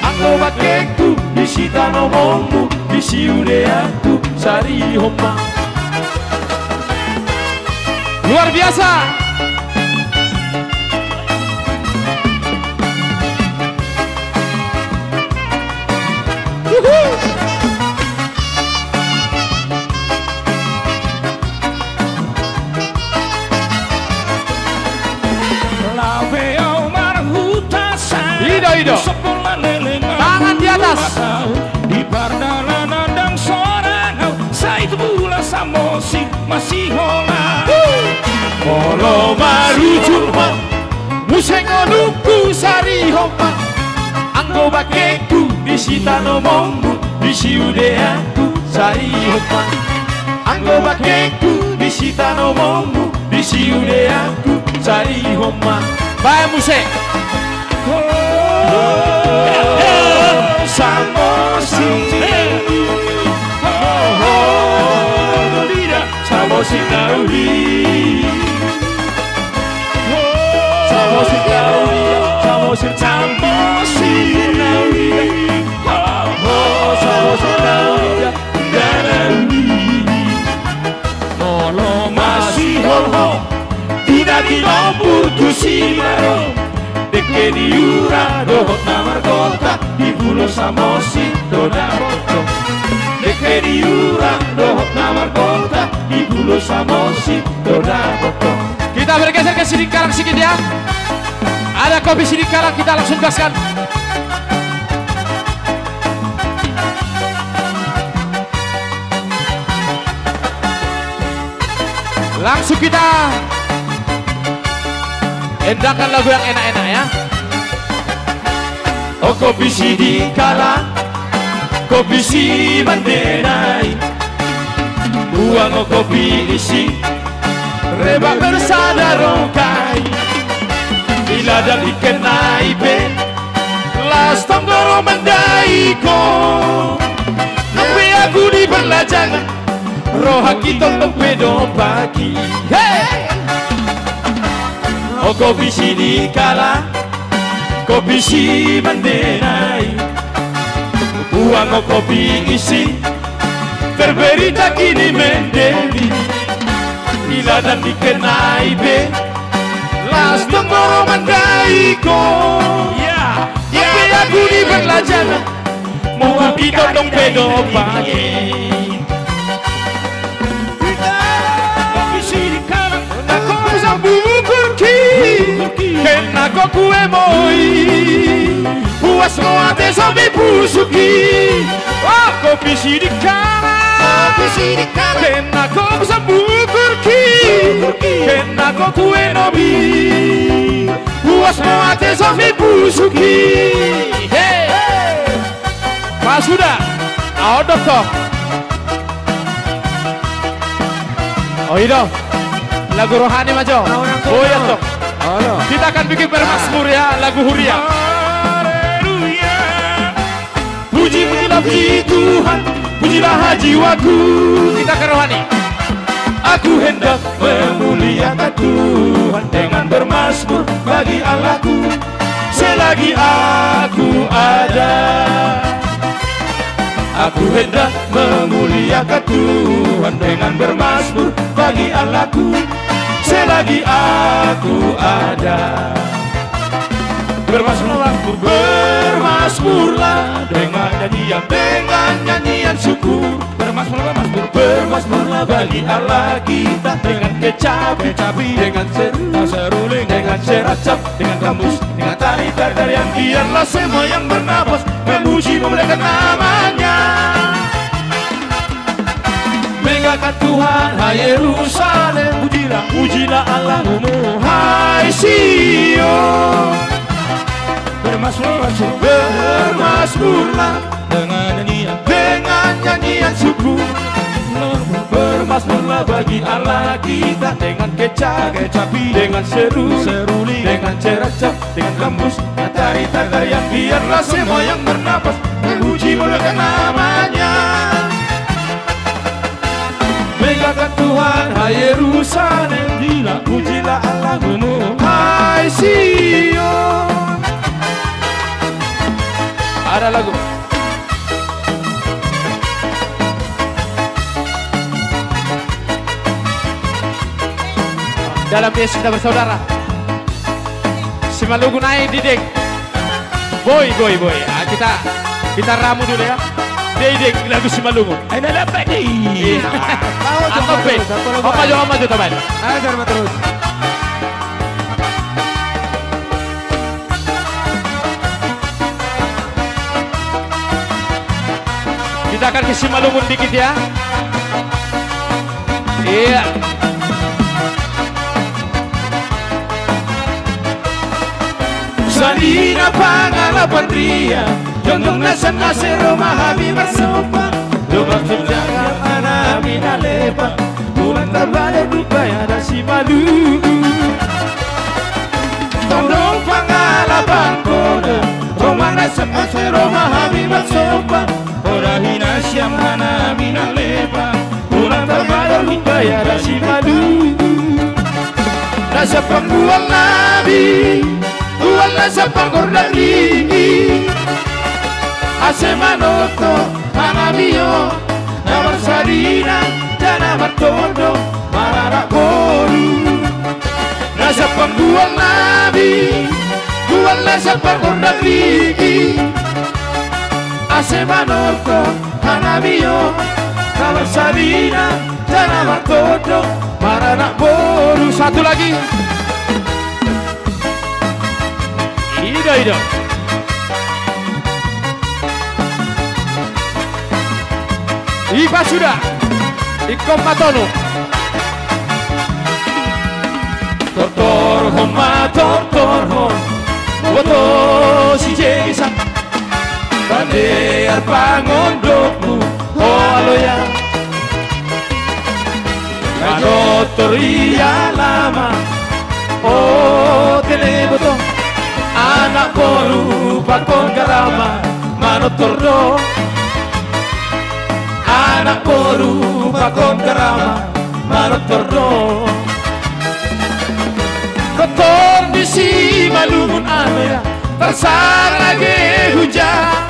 Ando bakeku Disita nomomu, disiude aku sari homa. Luar biasa. Ido. Tangan di atas. Di pardalan adang sorang Sa itu pula samosi masih hola Molo maru cuma sengonuku sari homa anggo bakeku disita nomongmu disiude aku sari homa anggo bakeku disita nomongmu disiude aku sari homa bae musik Samosi Samosi Naudi Samosi Naudi Samosi Naudi Samosi Naudi Nolo masih ho tidak diputusi maro deke diura dohot namar kota di pulau Samosi Donaboto deke diura dohot namar kota di pulau Samosi Donaboto. Kita bergeser ke sini Karang sedikit ya. Ada kopi sini Karang, kita langsung gaskan. Langsung kita endangkan lagu yang enak-enak ya. Oh kopi si dikala, kopi si mandenai, buang oh kopi isi, reba bersadarokai, bila dan dikenai be, las tonggoro mendaiko, nabi aku di berlajangan, roh kita tempedo pagi, hey. Oh kopi si dikala, kopi si mandenai, buang oh kopi isi, terberita kini mendeli, bila dan dikenai be, las tonggoro mandaiko, ya, tapi aku di berlajangan, mau kita dong pedo pagi. Kopi si dikala, nak kau sambung kena kok kue moi puas mau ate sampai pusuki oh kopi si dikala kena kok sambung kena kok kue nobi puas mau ate sampai pusuki hey Pak sudah ada toh oh itu lagu rohani majo oh ya toh kita akan bikin bermasmur ya, lagu Huria. Haleluya. Puji-pujilah puji Tuhan, pujilah jiwaku. Kita ke rohani. Aku hendak memuliakan Tuhan dengan bermasmur bagi Allahku selagi aku ada. Aku hendak memuliakan Tuhan dengan bermasmur bagi Allahku selagi aku ada. Bermasmurlah, bermasmurlah dengan nyanyian syukur. Bermasmurlah bagi Allah kita dengan kecapi, dengan seruling, dengan seracap, dengan kamus, dengan tari-tarian. Biarlah semua yang bernapas memuji memuliakan namanya. Megahkan Tuhan, hai Yerusalem, pujilah Allahmu, hai Sion. Bermasmurlah dengan nyanyian syukur. Bermasmurlah bagi Allah kita dengan kecapi, dengan seruling, dengan ceracap, dengan gambus, dengan tari-tarian. Biarlah semua yang bernapas memuji memuliakan namanya. Megahkan Tuhan, hai Yerusalem, pujilah Allahmu, hai Sion. Ada lagu. Dalam Yesus kita bersaudara. Si Malugu naik didek. Boy. Kita ramu dulu ya. Didek lagu si Malugu. Ini dapat nih. Atau be. Maju teman. Ayo coba terus. Kita akan ke si Malugu dikit ya. Iya. Marsalina pangalapan ria Jongdong nasan nasero mahabi bersopa Lumak terjaga mana mina lepa Bulan terbalik rupanya ada si malu Tondong pangalapan kode Romang nasan nasero mahabi bersopa Ora hina siam mana mina lepa Bulan terbalik rupanya ada si malu Nasa pangguang nabi Wala sa pangordali Ase manoto Hanamiyo Na marsalina Dana martondo Marara boru Nasa pangguang nabi Wala sa pangordali Ase manoto Hanamiyo Na marsalina Dana martondo Marara boru. Satu lagi Ida Iba sudah Ikom matono Tortor hon Woto si jesa Bandear pangondokmu Oh aloya Kanotor iya lama Oh teleboto Anak boru bakon garama manotordo Anak boru bakon garama manotordo Kotor bisi malumun aya tersarage hujan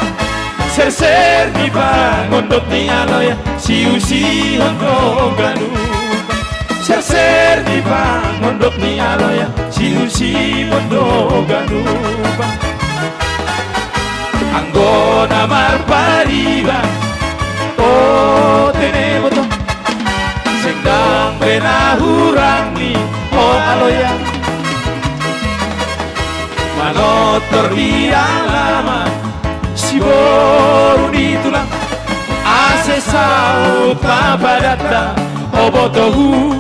Ser-ser di bangun dot ni aloya siu-si hondo ganu Ser-ser di bangun dot ni aloya siu-si hondo ganu Anggona marpariba Oh teneboto Sengdang benahurang ni Oh aloya Manotor dia lama Si boru ditulang Ase saut papadata Obotohu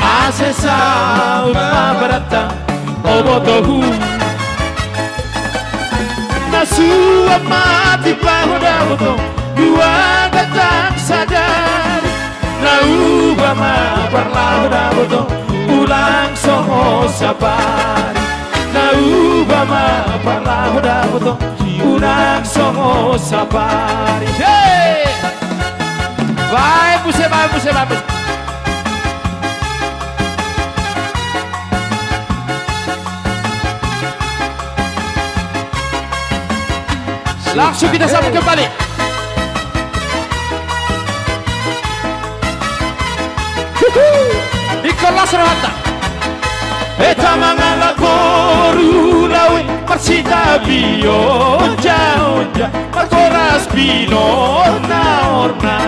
Ase saut papadata Obotohu Nasuap mati pahoda boto Dua datang sadar Naubah ma parlahoda boto Ulang songo sapari Naubah ma parlahoda boto Ulang songo sapari Hey! Vai puse Langsung kita sambut kembali. Ikolas Rohanta. Eta mangala koru lawe persita bio onja perkoras pino orna.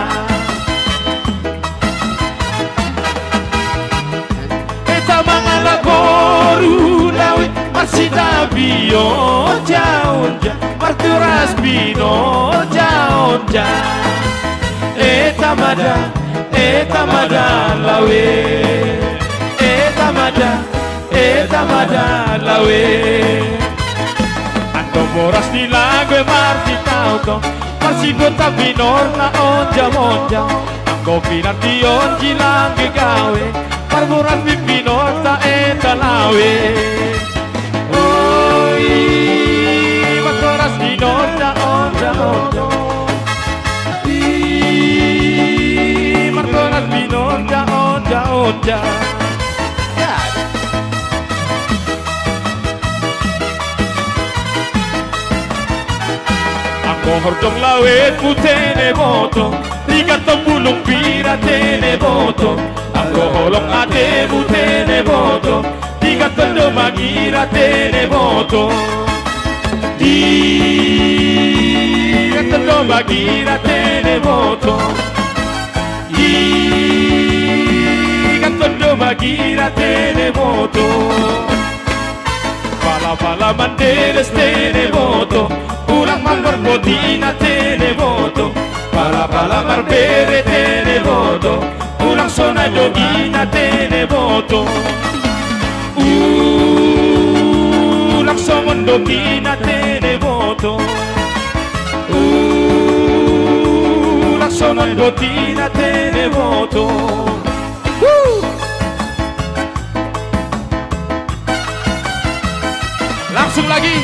Eta mangala koru lawe persita bio onja perkoras pino onja. Eta mada lawe Eta mada lawe Ando moras di lague marti tauto Marsigo tapi norna onja Anggo pinarti onji langge gawe Parmuran pipinota eta lawe Oi Makoras di norna onja Marconas pinonja onja Angko hordong lawet putene boto Rigatong bulong pira tene boto Angko holong ate putene boto Rigatong domagira tene boto Rigatong domagira tene boto Cantondo magira telemoto Pala manderes telemoto Ulang malbar botina telemoto Pala marbere telemoto Ulang sona dogina telemoto dotina te devoto. Sono dotina te devoto. Langsung lagi,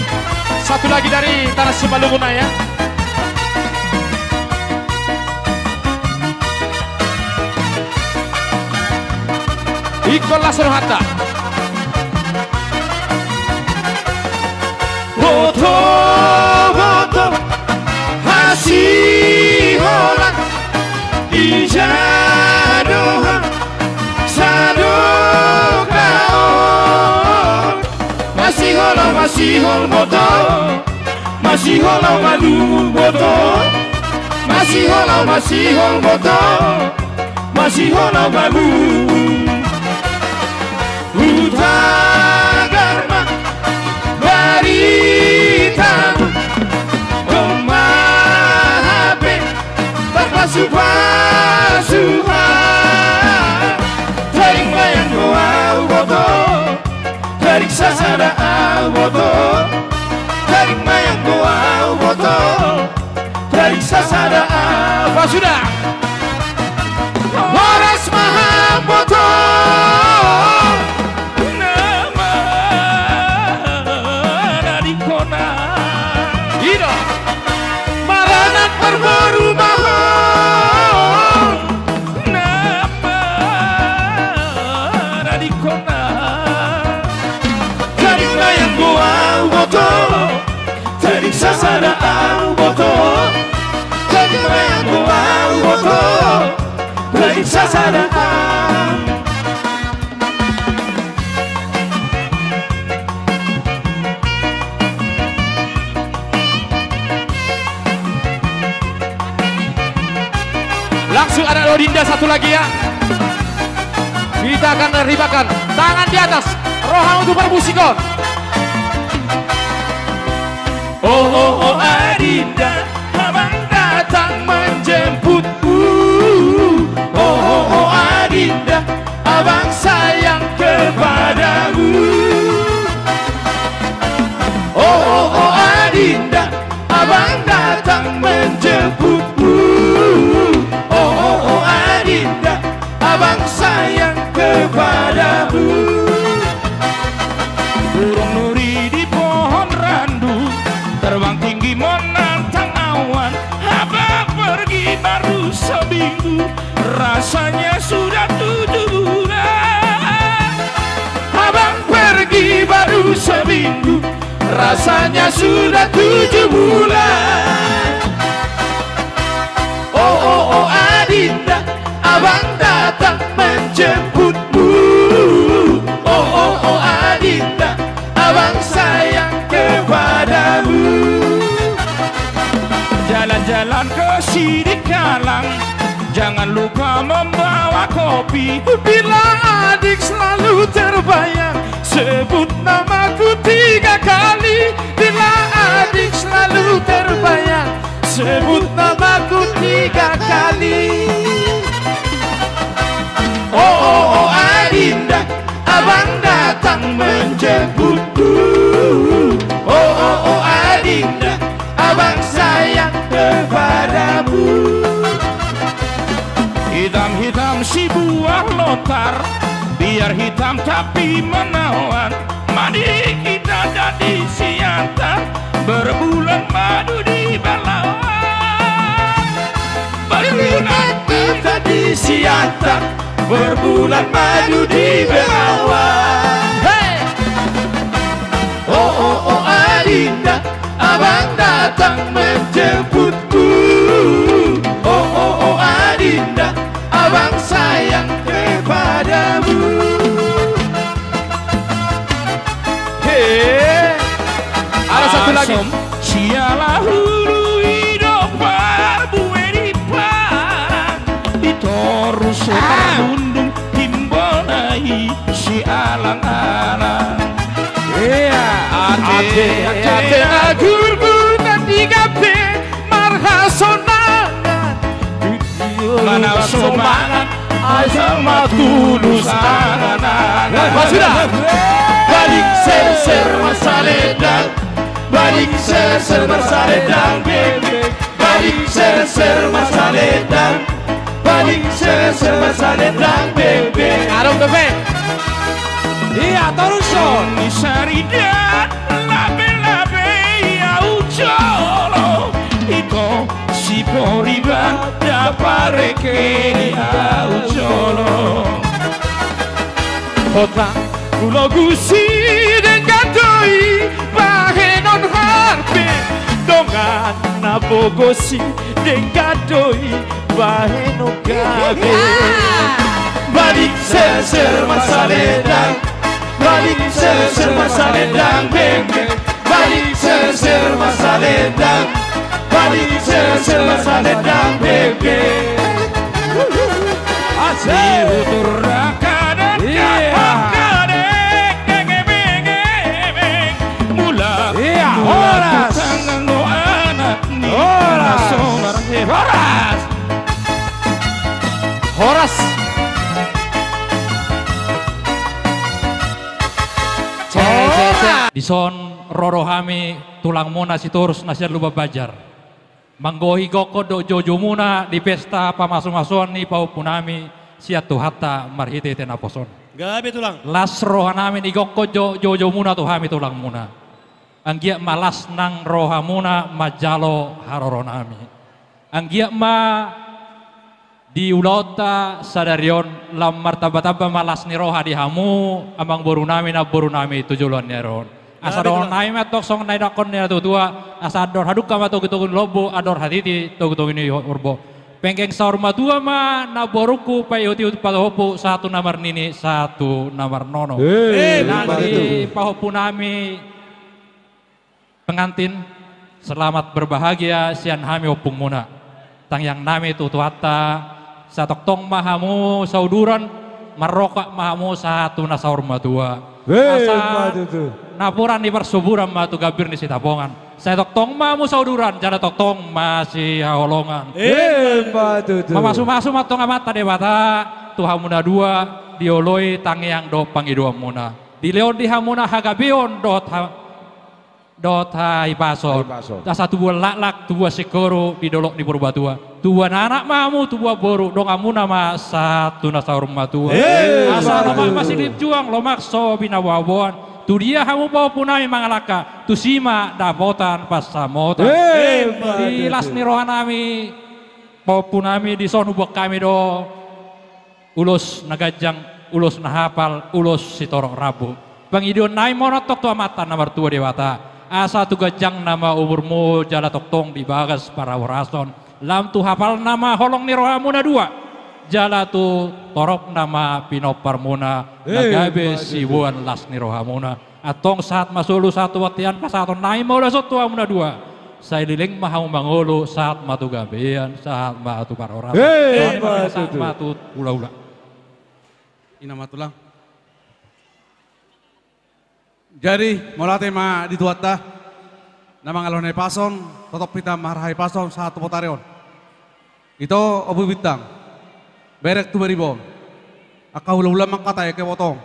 satu lagi dari Tanah Simalungun ya. Ikon Lasro Hatta. Boto, boto, hasih holang, ijadohan, sadokaon. Masih hol boto, masih holau madu boto, masih hol boto, masih holau madu. Utagarma baritamu Omahape Berpasuh-pasuhan Tarik mayang doa boto Tarik sasada boto Tarik mayang doa boto Tarik sasada apa sudah? Waras Mahaboto Maranak perbaru mahal nama radikona dari mayang goa boto dari sasada boto dari mayang goa boto dari sasada. Langsung ada Lodinda satu lagi ya. Kita akan ribakan tangan di atas, rohang untuk permusikon. Oh Adinda, abang datang menjemputku. Oh Adinda, abang sayang kepadamu. Oh Adinda, abang datang menjemputmu. Oh Adinda, abang sayang kepadamu. Burung nuri di pohon randu, terbang tinggi menantang awan. Abang pergi baru seminggu, rasanya sudah 7 bulan. Abang pergi baru seminggu, rasanya sudah 7 bulan. Oh Adinda, abang datang menjemputmu. Oh Adinda, abang sayang kepadamu. Jalan-jalan ke Sidikalang, jangan lupa membawa kopi. Bila adik selalu terbayang, sebut namaku 3 kali. Bila adik selalu terbayang, sebut namaku 3 kali. Oh Adinda, abang datang menjemputku. Oh Adinda, abang sayang kepadamu. Hitam-hitam si buah lontar, biar hitam tapi menawan. Mari kita jadi siantar, berbulan madu di Balawan. Berbulan kita di siantar, berbulan madu di Balawan. Hey! Oh Adinda, abang datang menjemputku. Oh Adinda, abang sayang kepadamu. Hey! Ada satu lagi. Sialah hulu hidup bue di parang, ditorus terlundung timbul nahi si alang-alang. Iya, ate agur bukan 3P marhasonangan. Mana semangat sama tulus angan-angan. Sudah balik ser-ser masa ledang, balik ser masaledang bebe, balik ser masaledang, balik ser masaledang bebe. Arong bebe. Iya, Toruson. Ni saridan labe-labe ya ucolo, iko si poriba da pareke ya ucolo. Kota Pulau Gusi dengan doi bahenon harpe, dongan nabogosi dengan doi bahenon gabe. Balik ser masaledang, balik ser masaledang bebe, balik ser masaledang, balik ser masaledang bebe. Asih uturaka dan kadek ngebeng mula horas tangan no anak ni horas horas. Dison rorohami tulang muna si turus nasihat lupa bajar. Manggohi goko do jojo muna di pesta pamasu-masuan ni pau punami siat tuhata marhite tenaposon. Gabe tulang. Las rohanami ni goko jojo muna tuhami tulang muna. Anggia malas nang rohamuna majalo haroronami. Anggia ma di ulota sadarion lam martabataba malas ni roha di hamu amang borunami na borunami tujulan neron. Asador naim atok song nai dakon ni tua asador haduk kama togu lobo ador haditi togu ini urbo. Pengkeng saur madua ma na boruku payoti palohopu satu namar nini satu namar nono. Nanti pahopu nami pengantin selamat berbahagia sian hami opung muna. Tang yang nami tutuata satok tong mahamu sauduran marokak mahamu satu nasaur madua. Asa napuran di persuburan matu gabir ni sitapongan. Saya tok tong mahamu sauduran jana tok tong masih haolongan. Mamasu-masu matong amata dewata tuhamuna dua dioloi tangiang do pangidua muna. Di leon di hamuna hagabion dot hai pasor. Asa tubuh lak tubuh sekoro di dolok di purbatua. Tubuh anak mamu tubuh boru dong amuna ma satu nasaur matua. Asa nama masih dijuang lo makso binawawan. Tu dia hamu bawa punami mangalaka. Tu sima dapotan pas samota. Di lasni rohanami bawa punami di sonu buat kami do. Ulus nagajang, ulus nahapal, ulus sitorong rabu. Pangidion nai monotok tu amatan nomor tua dewata. Asa tu gajang nama umurmu jala toktong di bagas para warason. Lam tu hafal nama holong ni rohamuna dua. Jala tu torok nama pinopar muna. Nagabe sibuan las ni rohamuna. Atong saat masulu satu watian pasaton naim maula sotu amuna dua. Saya liling mahau mangulu saat matu gabean saat matu para orang. Saat matu ula-ula. Ina matulang. Jadi molate ma dituata nama ngalone pason totop pita marhai pason satu potarion. Itu obu bintang. Berek tu beribom. Aka hula-hula mangkata ya ke potong.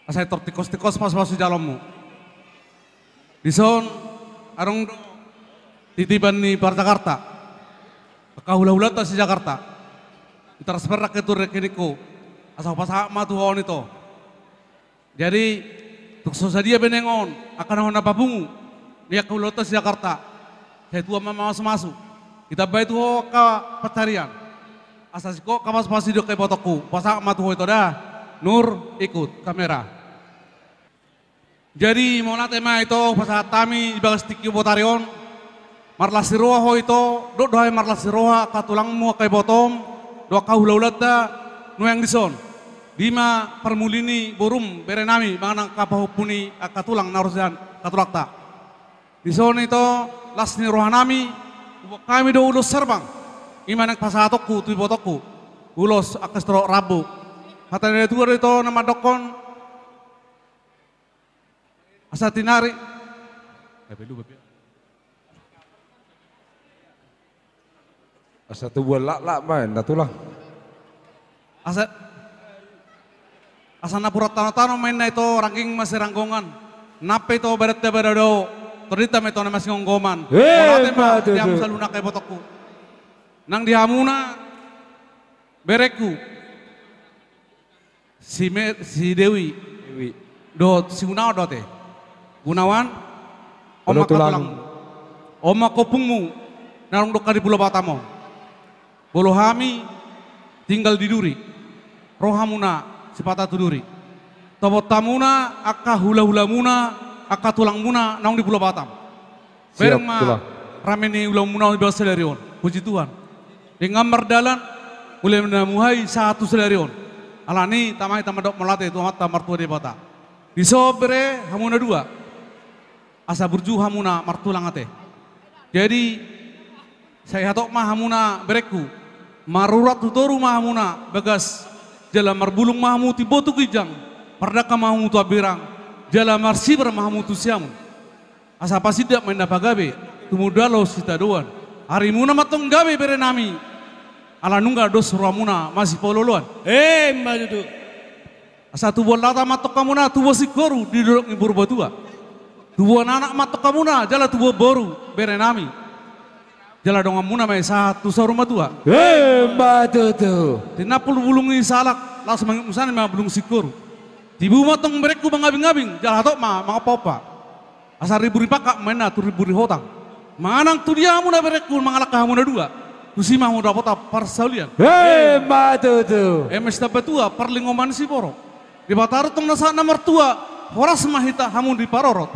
Asai tortikos-tikos pas-pas di dalammu. Dison arong titiban ni par Jakarta. Aka hula-hula ta si Jakarta. Transfer ke tur rekeniku. Asal pas ma tuhon itu. Jadi tuk sosadia benengon akan hona babungu dia ke Ulotas Jakarta saya tua mama masuk kita baik tuh ke pencarian asas kok kamas pasti dok ke botoku pasak matu itu dah nur ikut kamera jadi mau tema itu pas kami di bagas tiki botarion marlas siroha itu dok doai marlas siroha katulangmu ke botom doa kau laulata nu yang dison Bima permulini borum berenami mangang kapahupuni akatulang narusan katulakta. Di zona itu lasni rohanami kami do ulus serbang. Imanang pasatokku tu botokku ulus akastro rabu. Kata itu nama dokon asatinari. Asa tu lak main natulang. Asana purat tanah-tanah main na itu ranking masih rangkongan. Nape itu berat-berat Torita metona mas ngonggoman. Molate ma diam saluna kay botokku. Nang dihamuna bereku. Si Dewi. Do si Gunawan do teh. Gunawan oma katulang. Oma kopungmu narong doka di Pulau Batamo. Bolo hami tinggal di Duri. Rohamuna sipata tu Duri. Tobot tamuna akka hula-hula muna akka tulang muna naung di Pulau Batam. Bereng ma rameni ulang muna di bawah selerion. Puji Tuhan. Dengan merdalan mulai menemuhai satu selerion. Alani tamai tamadok melate itu amat martua di bata. Di sobre hamuna dua. Asa burju hamuna martulang ate. Jadi saya hatok mah hamuna bereku. Marurat tutoru mah hamuna bagas jalan marbulung mahamu tibotu kijang. Pardaka mahamu tu abirang. Jalan marsiber mahamu tu siamu. Asa pasidak main napagabe. Tumudalo sita doan. Hari muna matong gabe bere nami. Ala nungga dos ramuna masih pololoan. Mbak itu. Asa tubuh lata matok kamuna tubuh sikoru di dorok ni burba tua. Tubuh anak matok kamuna jala tubuh boru bere nami. Jala dong amuna mai satu saruma tua. Mbak itu. Tina bulung ni salak langsung mangusane ma bulung sikoru. Tibu matong mereku mangabing-abing jala tok ma mangapopa. Asa ribu ripaka maina tu ribu hotang. Manang tu dia amuna bereku mangalak hamuna dua. Kusi mah muda pota parsaulian. Matutu. Emes tabetua perlingoman si boro. Di bataro tong nasa nomor tua. Horas mahita hamun di parorot.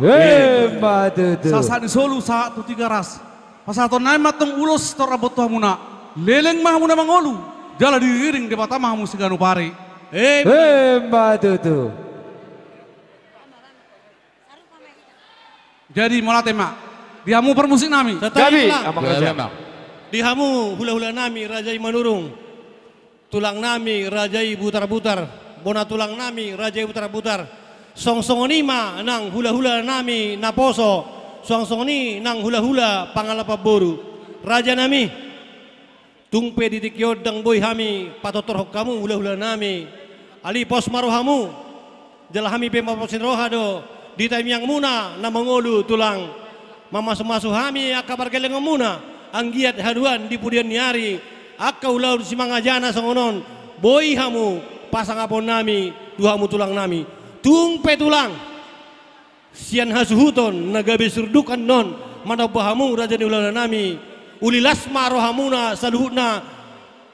Matutu. Sasa di solu satu tiga ras. Pasato naik matong ulos torabot hamuna. Leleng mah hamuna mangolu. Jala diiring di bata mah hamun siganu pari. Matutu. Jadi molate mak. Diamu permusik nami. Gabi. Dihamu hula-hula nami rajai manurung. Tulang nami rajai butar-butar. Bona tulang nami rajai butar-butar. Song-songonima nang hula-hula nami naposo. Song-songoni nang hula-hula pangalapa boru. Raja nami. Tungpe didik yodang boy hami patotor kamu hula-hula nami. Ali pos marohamu. Jala hami pemaposin rohado. Di time yang muna na mengolu tulang. Mamasu-masu hami akabar geleng muna. Anggiat haduan di pudian nyari akka ulau si mangajana songonon boy hamu pasang apon nami duhamu tulang nami tungpe tulang sian hasuhuton nagabe surdukan non mana bahamu raja ni ulana nami ulilasma rohamuna saluhuna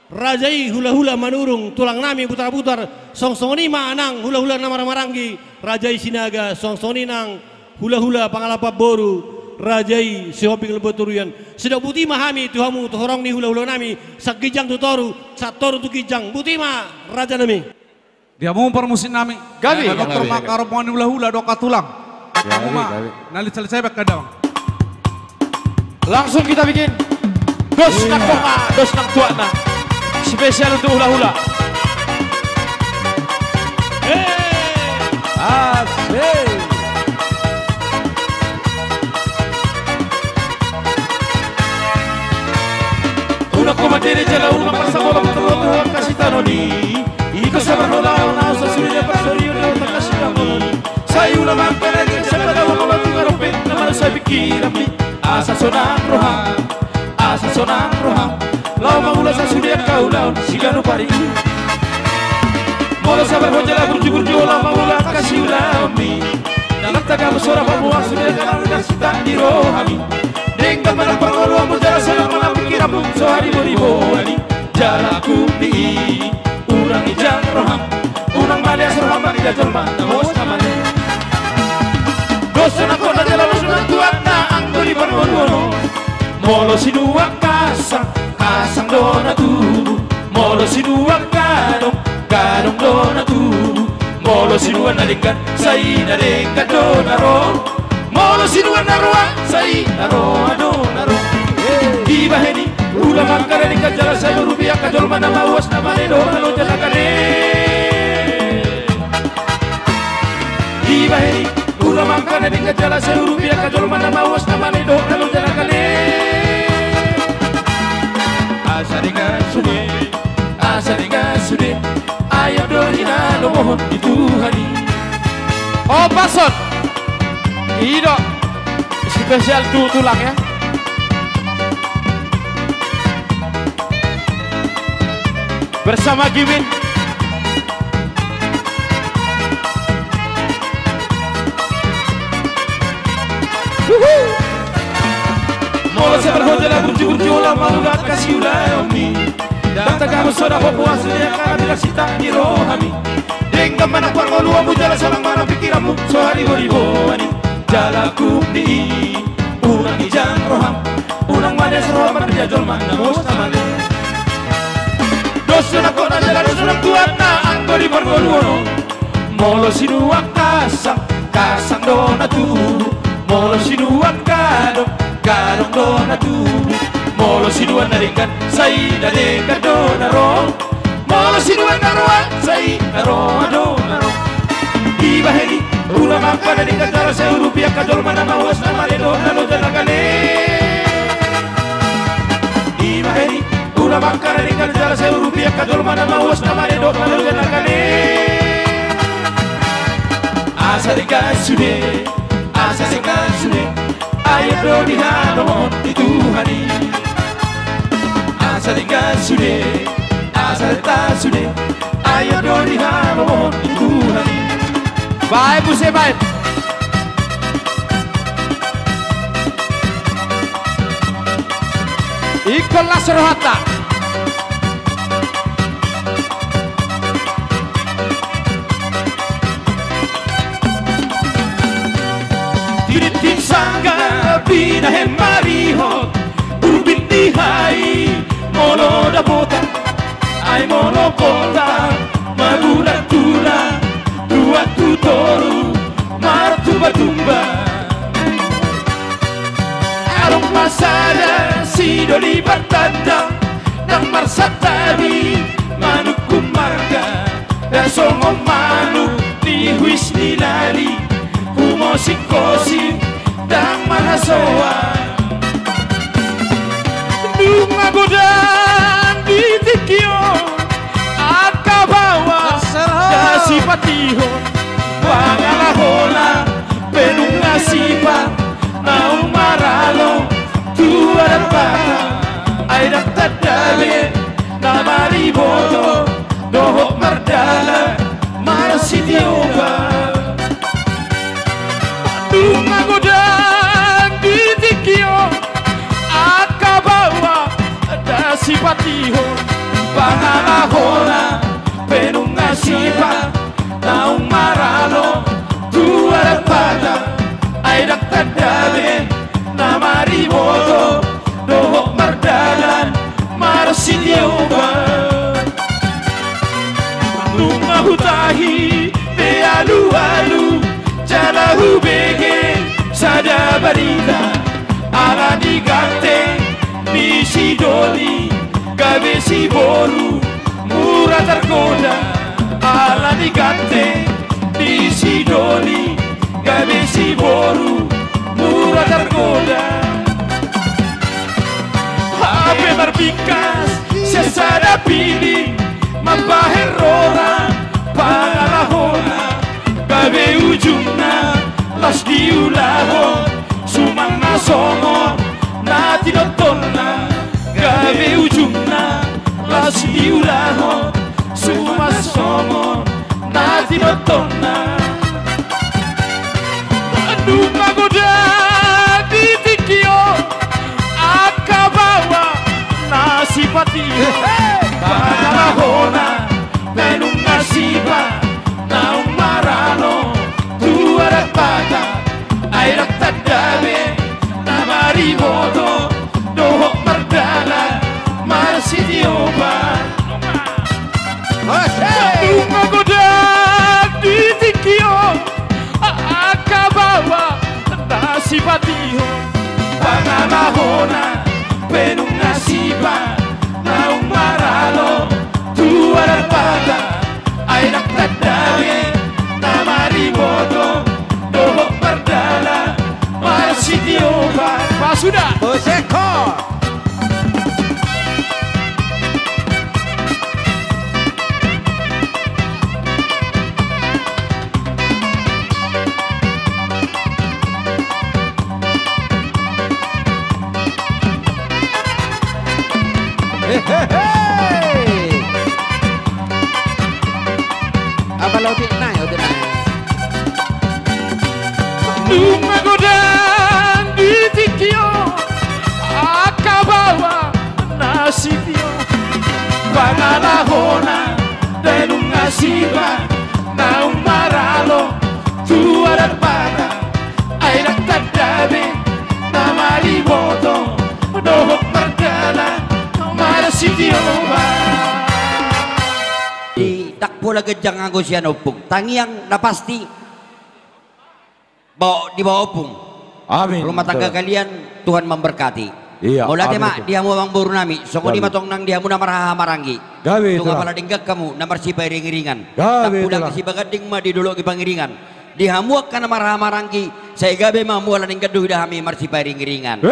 rajai hula-hula manurung tulang nami putar-putar songsoni manang hula-hula namaranggi rajai sinaga songsoni nang hula-hula pangalapa boru rajai sihoping leboturian sedang buti mahami tuhamu tuhorong ni hula-hula nami sakijang tutoru satoru tu kijang buti mah raja nami dia mau permusik nami Gabi dokter makarop mani hula-hula doka tulang kamu mah nali selesai kadang langsung kita bikin dos nak konga dos nak tuana spesial untuk hula-hula asik. Una comandiere jala una passa bola putra kasih tanoni iko sabar hola una usa surya pasori una kasih tanoni saya una mangkara di sabada bola putra rompet nama saya pikir api asa sonang roha lau mangula sa surya kau laun sigano pari bola sabar hojala burju lau mangula kasih ulaumi dalam tagamu sora bawa surya kalau kasih tak di rohami Dengkal pada pangolu amu jala saya malam pikir abung sohari beribu-ribu jalaku di urang ijang roham urang malia roham bagi jajal mana bos namanya dosa nak kona jala dosa tuan na anggo di parwono molo si dua kasang dona tubuh molo si dua gadong dona tubuh molo si dua nalikan say nalikan dona ron molo si dua naruang say naro di baheni ulang angkara di kajala saya rupiah kajol mana mawas nama nedo nalo jalakane di baheni ulang angkara di kajala saya rupiah kajol mana mawas nama nedo nalo jalakane asaringa sude ayo dorina lo mohon di Tuhani oh pason Ido spesial tulang ya. Bersama Gimin. Mola se berhoja burju-burju la malulat kasih ulayomi. Data kamu soda popuas ya kabila sita ni rohami. Dengan mana kuat ngolu amu jala salang mana pikiranmu sohari boribo ani. Jalaku di urang ijang roham. Urang mana roham berjajol mana mustamane. Dosuna kona jala dosuna kuat na anggori borgoluono. Molo sinuak kasang kasang dona tu. Molo sinuak kadong kadong dona tu. Molo sinuan naringkan say naringkan dona ro. Molo sinuan naroan say naroan dona ro. Iba heli ulah makan naringkan jala rupiah kajol mana mawas nama le dona lo jala kane. Iba heli ulah makan naringkan jala rupiah kajol mana mawas nama le dona lo jala kane. Asa dikasih asa sekasih, ayo doni hanon dituhani. Asa dikasih, asa tasune, ayo doni hanon dituhani. Bye buse bye. Ikolah serohata. Diritin sangga bina hemariho urbinti hai molo da bota ai molo bota magura tula tua tutoru martumba tumba arong masada sido libatanda nang marsatabi manukum marga da songo manu ni huis ni lali kumosik-kosik dan mahasoan Dunga godang di tikio akabawa kasih patihon Wangalahola penunga sipa naung maralo tua dan bata aidak tadale namari boto dohok mardala marasitioba Dunga godang di tikio akabawa dasi patiho Pangalahola penunga sipa naung maralo tua repata aidak tadabe namari boto dohok mardalan marasitioba Dunga hutahi bealu-alu jalahu bege sada barita ala digante misi doli gabe si boru murah tergoda ala digante misi doli gabe si boru murah tergoda Habe berbingkas sesada pilih mampaherora pangalahona gabe ujungna las diulaho sumang nasongo na tinotonna gabe ujungna las diulaho sumang songo na tinotonna Dunga goda di tikio akabawa nasi patio pangalahona penung nasiba naung marano tua repata airak tadabe namari boto dohok mardala Apa lo tina ya tina? Bunga godang di tikio, akabawa nasibio, pangalahona denunga siba, na umaralo tua darbada, ay nagtagdabi na malimoto, dohok margala, marasibio ba. Di takpo lagi jangan aku sian opung, tangi yang napasti di bawah opung. Amin. Rumah tangga kalian Tuhan memberkati. Iya. Mula Amin. tema diamu bang buru nami, songo di matong nang diamu na maraha marangi. Gawe Tunga itulah. pala dinggak kamu na marsipay ringiringan. Gawe Tak pulang itulah. si bagading ma di dulu ki pangiringan. Dihamuak ka na maraha marangi, sa igabe ma mula dinggak duhi dahami marsipay ringiringan.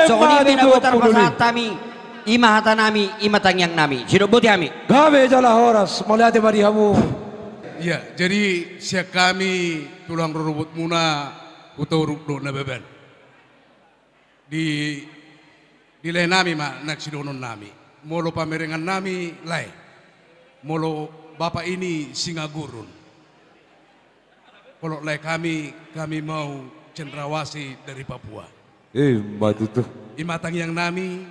Songo di bena botar pasat kami, ima hata nami, ima tangyang nami. Sino buti kami? Gawe jala horas, malihat marihamu. Ya, jadi siak kami tulang rurubut muna utau rukdo na beben. Di lain nami ma naksidonon nami. Molo pamerengan nami lai. Molo bapak ini Singagurun. Kalau lai kami mau cendrawasi dari Papua. Matu tuh. Imatang yang nami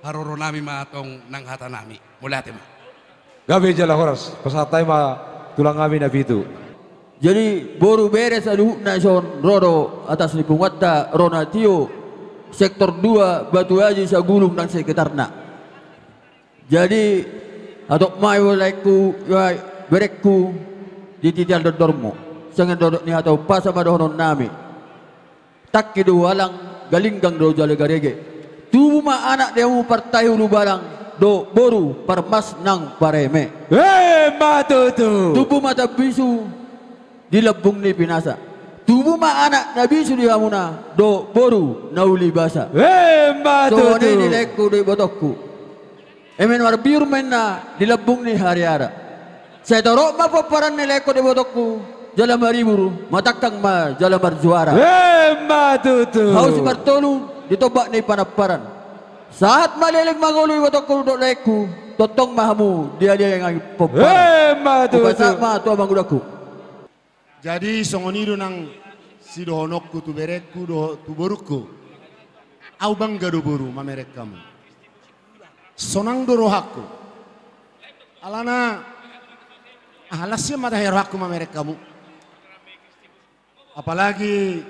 haroro nami matong nang hata nami. Mulate ma. Gawe jala horas, pasatay ma tulang kami na pitu. Jadi baru beres adu nasion rodo atas lipungwatta Ronatio sektor 2 Batu Haji Sagulung dan sekitarnya. Jadi atau mai walaiku ya berekku di tital dormo sangat dodok ni atau pas sama dohonon nami tak kidu walang galinggang do jale garege tubuh ma anak demu partai ulu barang do boru parmas nang pareme Matutu tubuh mata bisu dilebung ni pinasa tubuh ma anak nabi sudi hamuna do boru nauli basa so ni nilekku di botokku emen war biur menna dilebung ni hariara saya torok ma paparan nilekku di botokku jalan mariburu matakang ma jalan marjuara matutu haus bertolu ditobak ni panaparan saat malilik mangulu botokku do lekku totong mahamu dia yang paparan matutu ma tua mangudaku. Jadi songonido nang si dohonokku tu berekku tu borukku. Au bangga do boru mamerek kamu. Sonang do rohaku. Alana alasnya mata rohaku mamerek kamu. Apalagi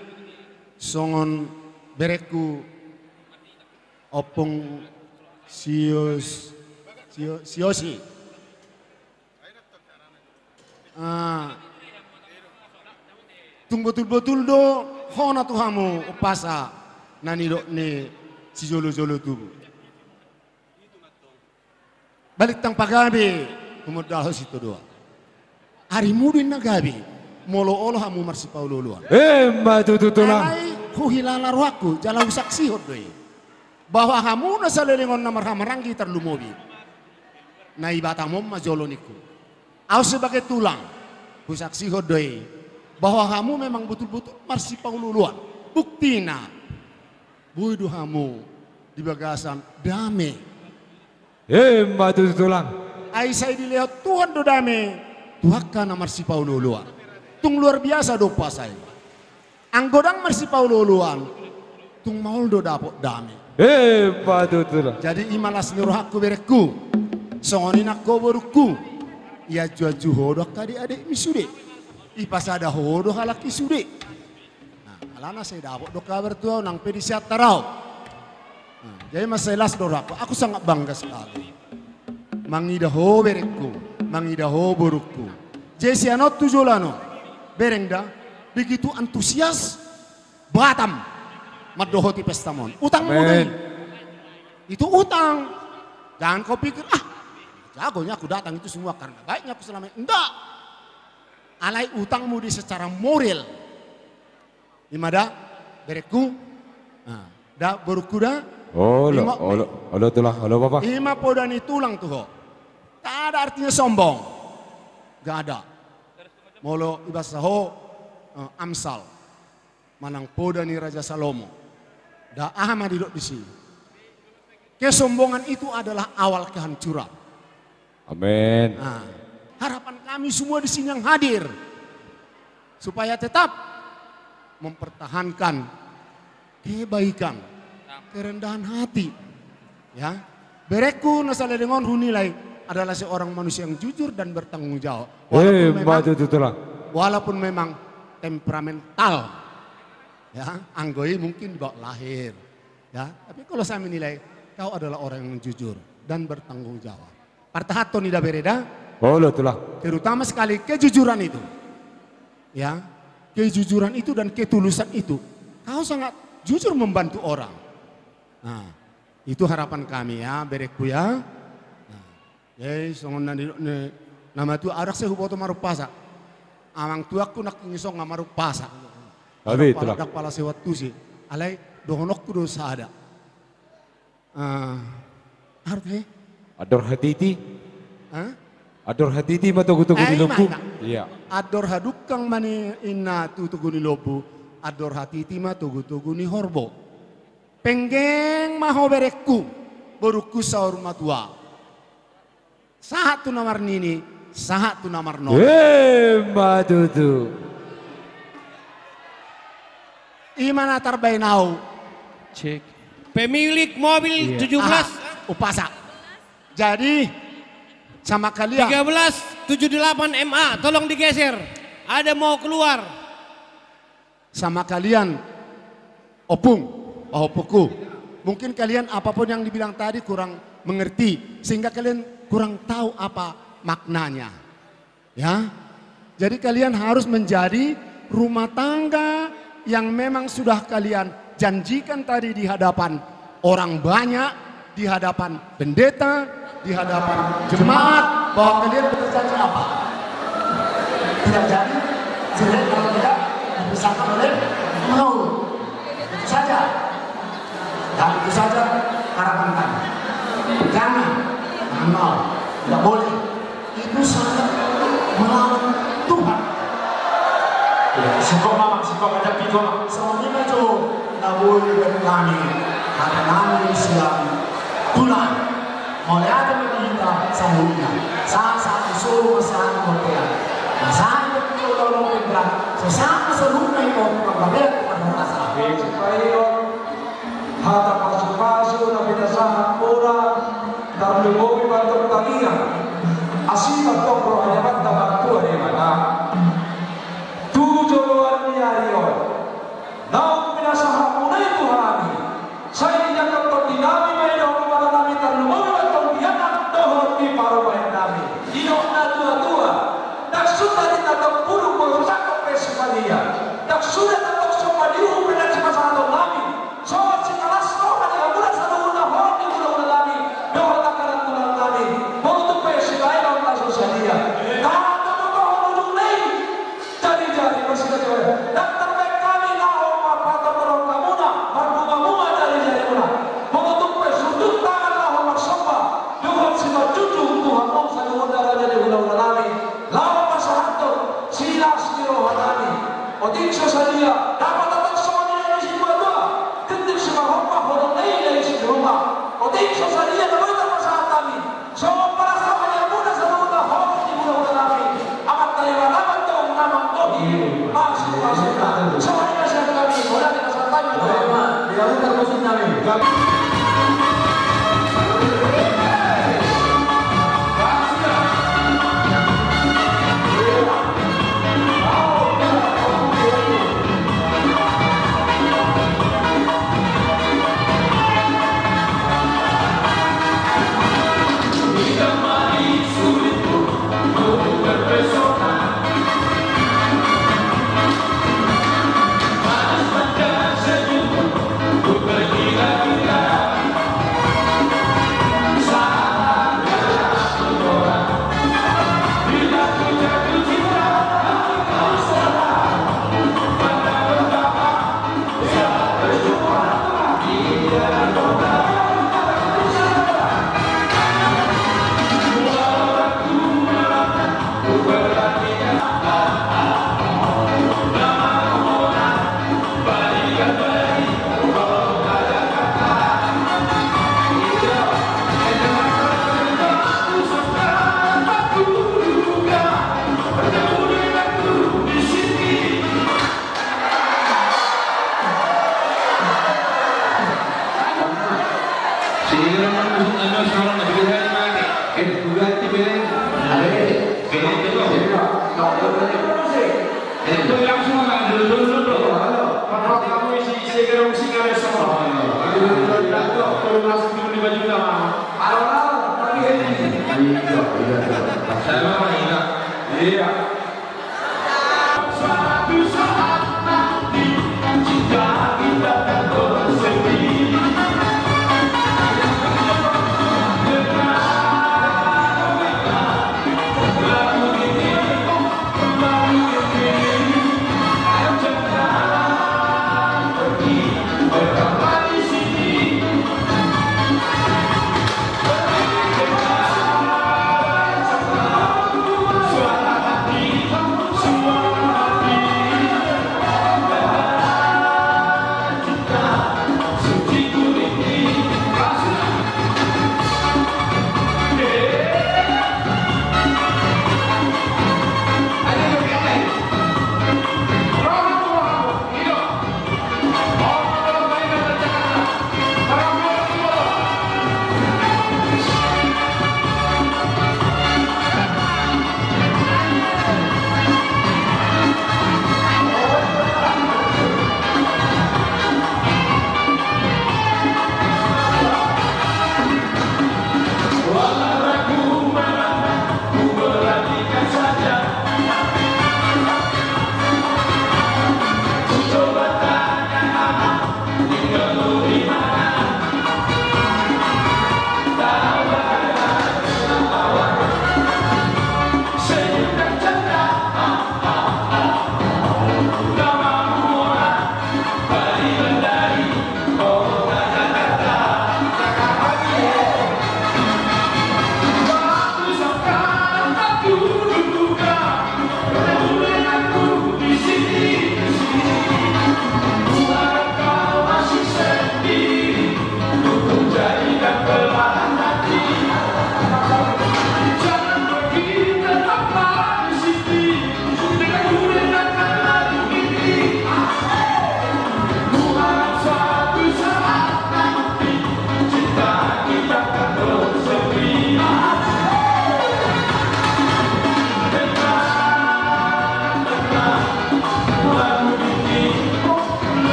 songon berekku opong siosi. Tung betul-betul do hona tuhamu upasa nani do ne si jolo-jolo tubu. Balik tang pagabe kumudal situ doa. Hari mudin nagabe molo olo hamu marsi pauloluan. Matutu tulang. Alai ku hilala ruaku jalau saksi hodoi. Bahwa hamu na salelingon na marhamaranggi terlumobi. Na ibatang mom majoloniku. Au sebagai tulang ku saksi hodoi. Bahwa kamu memang betul-betul marsi paululuan. Buktina. Buidu kamu di bagasan dame. Matutu tulang. Aisyah dilihat Tuhan do dame. Tuhan na marsi paululuan. Tung luar biasa do pasai. Anggodang marsi paululuan. Tung maul do dapot dame. Matutu tulang. Jadi imalas nirohaku berekku. Songonin aku beruku. Ia jual hodok tadi adik misude. Ipas ada hodo halaki sude. Nah, alana saya dapat do kabar tuh nang pedisiat tarau. Nah, jadi masalah doraku, aku sangat bangga sekali. Mangida ho berekku, mangida ho burukku. Jesi anot tujolano, berengda begitu antusias Batam madohoti pestamon. Utang muda itu utang. Jangan kau pikir jagonya aku datang itu semua karena baiknya aku selama ini. Enggak. Alai utangmu di secara moral. Imada berekku. Nah, da beruku da. Olo tulang, olo papa. Ima podani tulang tuh. Tak ada artinya sombong. Gak ada. Molo ibasaho Amsal. Manang podani Raja Salomo. Da Ahmad di sini. Kesombongan itu adalah awal kehancuran. Amin. Nah, harapan kami semua di sini yang hadir supaya tetap mempertahankan kebaikan, kerendahan hati. Ya, bereku nasale dengan hunilai adalah seorang manusia yang jujur dan bertanggung jawab. Walaupun memang temperamental, ya, anggoi mungkin dibawa lahir, ya. Tapi kalau saya menilai kau adalah orang yang jujur dan bertanggung jawab. Partahato nida bereda. Terutama sekali kejujuran itu, ya, kejujuran itu dan ketulusan itu, kau sangat jujur membantu orang. Nah, itu harapan kami ya, bereku ya. Songon nama tu arak saya huboto marupasa. Amang tuaku nak ngisong ngamarupasa. Tapi itulah. Dak pala sewat tu sih. Alai dohonok kudo sada. Arti? Ador hatiti. Ador hatiti matugu-tugu di lobu. Iya. Ador hadukang mani inna tutugu ni lobu. Ador hatiti matugu-tugu ni horbo. Penggeng maho bereku. Beruku saur matua. Sahat tu nomor nini, sahat tu nomor nol. Matutu. Imana tarbainau. Cek. Pemilik mobil 17. Upasa. Jadi sama kalian. 1378 MA, tolong digeser. Ada mau keluar. Sama kalian, opung, pahopuku. Mungkin kalian apapun yang dibilang tadi kurang mengerti, sehingga kalian kurang tahu apa maknanya. Ya. Jadi kalian harus menjadi rumah tangga yang memang sudah kalian janjikan tadi di hadapan orang banyak, di hadapan pendeta, di hadapan jemaat, bahwa kalian berjanji apa? Tidak jadi, jelek kalau tidak dipisahkan oleh mau. Itu saja. Dan itu saja harapan kami. Jangan mau, tidak boleh. Itu sangat melawan Tuhan. Sikop ada pikir. Semuanya itu tidak boleh bagi kami. Karena kami siap Tuhan. Mulai ada meminta sahurnya. Saat suruh masalah motel. Masalah itu kalau bergerak. Sesama seluruhnya itu berbeda kepada masalah. Hata pasu-pasu na binasahan pura dan lumobi bantu pertanian asita tokro hanyaman na bantuan di mana tujuan niyayon naung binasahan muna itu hari saya dinyatakan terdinami may doon para namin dan lumobi bantu dianak dohon di parabayan namin ino na tua-tua nagsuta din na puro ko sa kapesipaliya nagsuta na ito sa paliw pinagsimasahan namin so si kalas ko kan yang mula sa una hon di mula lagi doon takaran mula lagi mau tu pesi lain orang tak sosialia kata mo ko hulung lay jari-jari masih ada dan terbaik kami na oma pata perong kamuna marbuba-bunga jari-jari mula mau tu pesi sudut tangan na oma sopa doon si macucu Tuhan mo sa luon darah jadi mula lagi lawan pasahanto silas ni rohanani o din sa salia dapat tatang soalnya yang si dua-dua Otik sosalia na mga masahat kami. So para sa kanya muna sa luna hon di muna namin. Amat kaliwalaman to ang namang tohi. Masuk na. So kanya siya kami. Wala kita sa tayo. Dilawan terposin namin. Bukan gila-gila langsung aja dulu. Kalau kamu isi gerung singa semua. Kalau langsung 5 juta mah. Tapi ini. Saya mah enggak. Iya. Suatu saat nanti jika kita akan bersemi.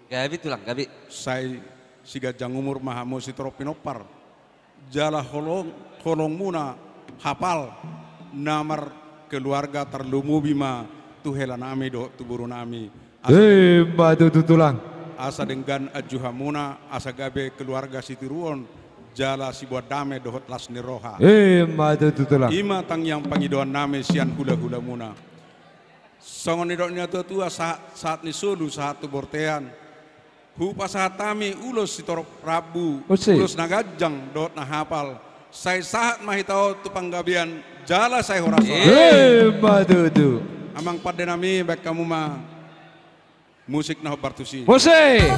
Gabi tulang, gabi. Saya siga jang umur mahamu si tropinopar. Jala holong muna hafal namar keluarga terlumu bima tuhela nami do tuburu nami. Batu tulang. Asa dengan ajuhamuna asa gabe keluarga sitiruon jala si buat dame dohot las niroha. Batu tulang. Ima tang yang pangidoan nami sian hula-hula muna. Songon idoknya tua saat ni sulu saat tu bortean. Hu pasahatami ulos si torok Rabu, ulos nagajang dot na hafal. Saya saat mahitao tu panggabian jala saya horasa. Batu. Amang pada nami baik kamu mah musik nah bartusi. Musik.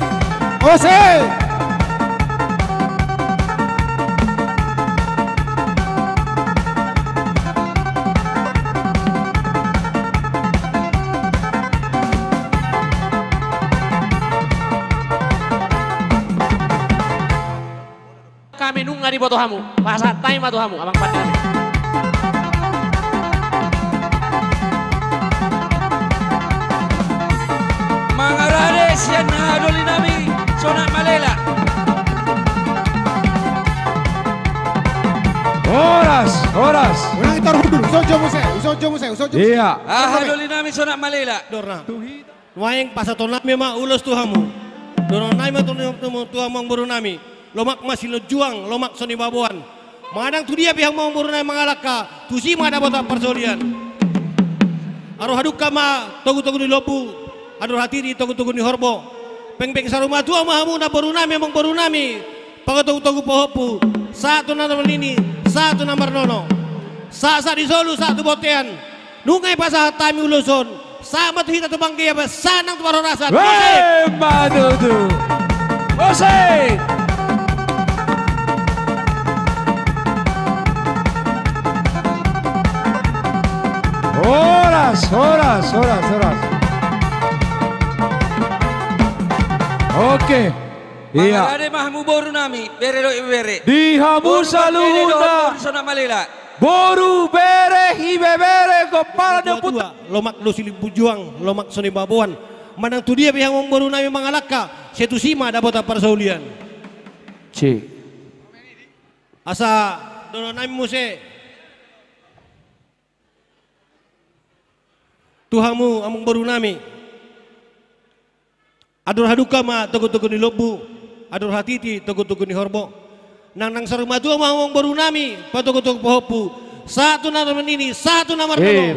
Kami nunggah di botohamu, bahasa time botohamu, abang pada kami. Mangarade sian adoli nami, sona malela. Horas. Unang itor hudul, usojo muse. Iya. Adoli nami sona malela. Dorna. Wayang pasaton nami ma ulos tuhamu. Dorna nami ma tuhamang baru nami. Lomak masih lejuang, lomak soni babuan. Madang tu dia pihak mau baru nami mengalaka. Tusi ma ada botak persolian. Aruh haduka ma togu-togu di lopu. Aduh hati di togu-togu di horbo. Peng-peng saruma tua mahamu na baru nami emang baru nami. Pagatogu-togu pohopu. Satu nomor ini, satu nomor nono. Sa di solu, satu botean. Nungay pa sa tami uluson. Sama tu hita tu bangkaya ba sanang tu marorasan. Batu. Musik. Horas. Oke. Iya. Mangarade mahmu boru nami, bere do ibere. Dihamu saluna. Sona malela. Boru bere hibebere kepala de putra. Lomak lo silih bujuang, lomak soni babuan. Manang tu dia pihak mau baru nami mengalaka. Setu sima ada botak persaulian. C. Asa dono nami muse. Tuhamu among baru nami. Adur haduka ma togo-togo ni lobu. Adur hatiti togo-togo ni horbo. Nang saruma tua ma among baru nami. Patogo-togo pohopu. Satu nama ini, satu nama dulu.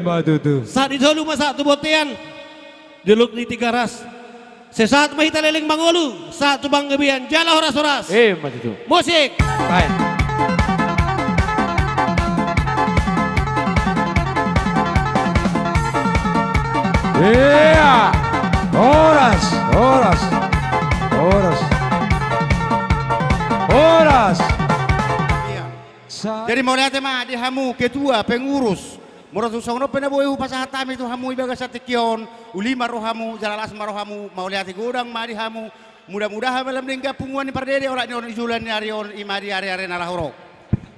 Batu. Saat itu ma satu botean. Diluk ni tiga ras. Sesaat mahita leleng bangolu. Satu banggebian. Jala horas-horas. Batu. Musik. Baik. Iya. Horas. Jadi mau lihat mah di hamu ketua pengurus. Muratu songno pena boy pasahatam itu hamu ibaga satikion ulima rohamu jalalas marohamu mau lihat gudang mah di hamu mudah-mudahan malam lingga punguan di pardede orang ni julan ni arion ima di area nalahoro.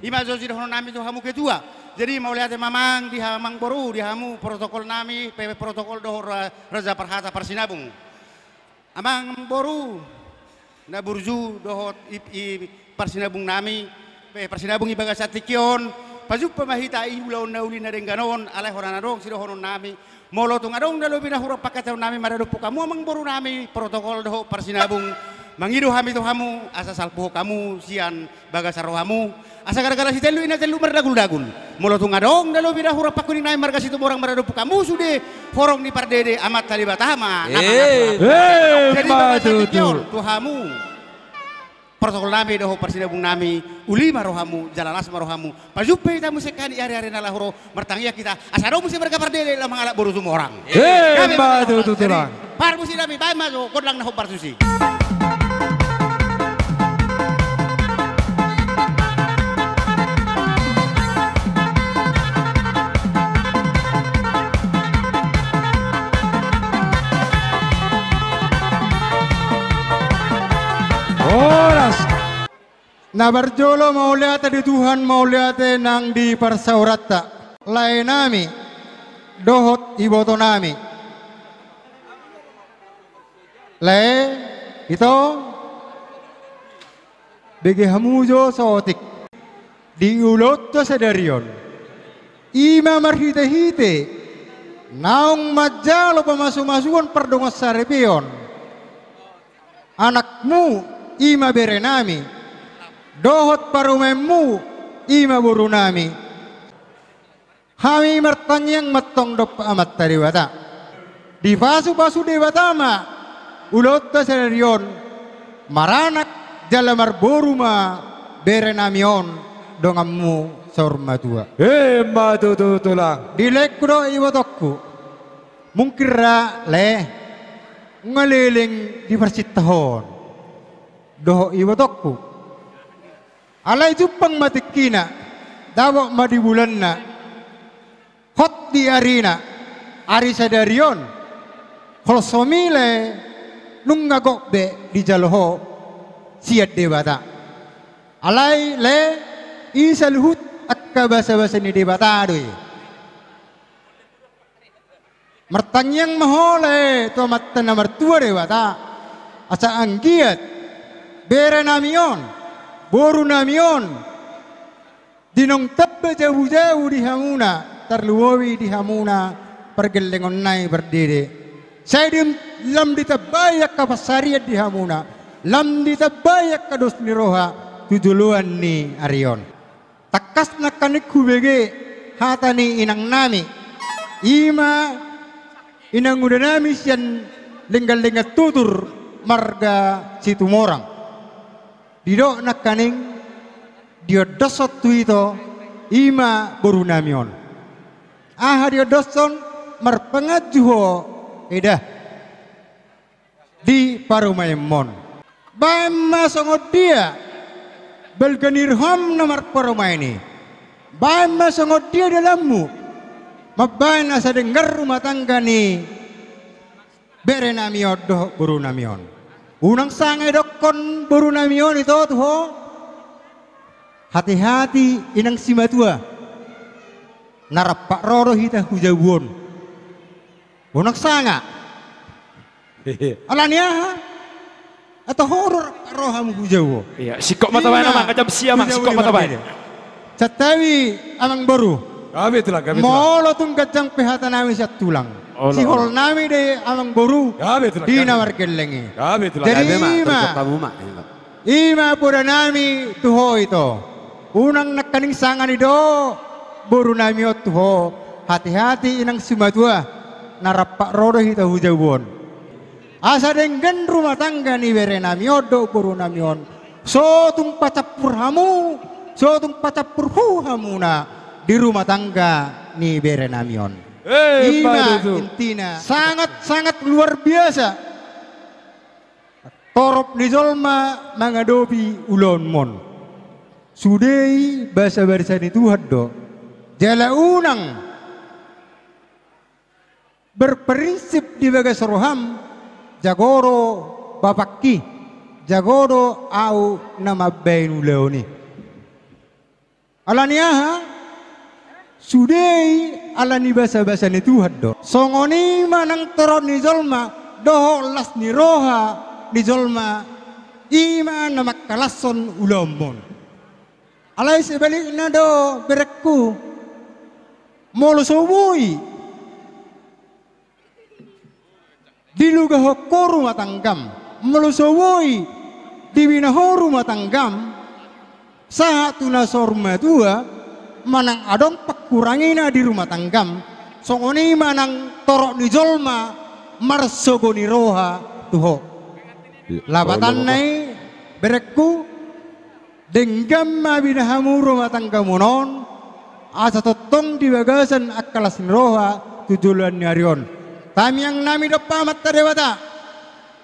Ima zosi dohono nami itu hamu ketua. Jadi mau lihat mamang di hamang boru di hamu protokol nami PP protokol dohor Raja Perhata Persinabung. Amang boru na burju dohot i Persinabung nami Persinabung ibaga satikion pajuk pamahita ihulaon na uli na dengganon alay horanadong sidohonon nami molotong adong na lobi na hurap pakataw nami maradupo kamu amang boru nami protokol doho Persinabung mangido hami to hamu asa salpuho kamu sian baga sarohamu asa gara-gara si telu ina telu mardagul-dagul molotong adong na lobi na hurap pakuning nami marga situ borang maradupo kamu sude forong ni pardede amat tali batama jadi baga satikion to hamu protokol nami doho Persinabung nami ulima rohamu jalalas marohamu pajupe kita musekani area-area nalahoro mertangia kita asado musi mereka pardede lah mengalak boru semua orang batu tutulang par musi nami bae masuk kodlang naho parsusi Na berjolo mau lihat di Tuhan mau lihat nang di persaurata lain nami dohot iboto nami Le itu bagi hamujo sotik diulot to sedarion ima marhite-hite naung majalo pamasu-masuan perdongas sarepion anakmu ima berenami dohot parumemu ima burunami hami mertanyang matong dop amat tariwata di pasu-pasu dewatama ulot to sedarion maranak jalamar boruma berenamion dongamu sorma tua. Madu tulang. Dilekro iwatokku. Mungkira le ngaliling di persitahon. Doho iwatokku. Alay jupang matikina. Dawak madibulan na. Hot di arina. Ari sadarion. Holsomile nung ngagokbe di jaloho siat dewata. Alay le isaluhut akka basa-basa ni dewata adoy. Mertanyang mahole to matta na mertua dewata. Asa anggiat berenamion boru namion dinong tabbe jauh-jauh di hamuna terluwawi di hamuna pergelengon nai berdiri. Saya lam ditabayak kapasariat di hamuna. Lam ditabayak kados ni roha tujuluan ni Arion. Takas na kanikku bege hatani inang nami. Ima inang udah nami sian lenggal-lenggal tutur marga situ morang. Didok na kaning dia dosot tuito ima boru namion. Dia doson marpengajuho edah di parumayemon. Bama songot dia belganirham nomor paroma ini. Bama songot dia dalammu. Mabana sa dengar rumah tangga ni berenamion doh boru namion. Unang sangai dokon boru namion itu tuh. Hati-hati inang simatua. Narapak roro hita hujawon. Unang sanga. Alania atau horor roham hujawo. Iya, sikok mata bae nama kacam siam sikok mata bae. Catawi amang baru. Kami tulang, kami tulang. Molo tung kacang pehatan nami siat tulang. Si hol nami de amang baru. Kami tulang. Di nawar gelengi. Kami tulang. Jadi ima pura nami tuho itu. Unang nakaning sangan itu baru nami tuho. Hati-hati inang sumatua. Narapak rodo hita hujawon. Asa dengan rumah tangga ni berenamion do boru namion. So tung pacapur hamu, so tung pacapur hu hamuna di rumah tangga ni berenamion. Ima intina sangat luar biasa. Torop ni jolma mengadopi ulon mon. Sudei bahasa ni Tuhan do. Jala unang berprinsip di bagas roham. Jagoro bapakki jagoro au nama bainu leoni alania sudei alani basa-basa ni Tuhan do songoni manang toron ni jolma doho las ni roha ni jolma ima nama kalason ulomon alai sebaliknya do berekku molo sobui diluga hokor rumah tanggam melusowoi diwinaho rumah tanggam saat tuna sorma tua manang adong pakurangina di rumah tanggam songoni manang torok ni jolma marsogo ni roha tuho labatan nai berekku denggam mabinahamu rumah tangga monon asa totong di bagasan akalas ni roha tujulan ni Arion. Tami yang nami dopa mata dewata.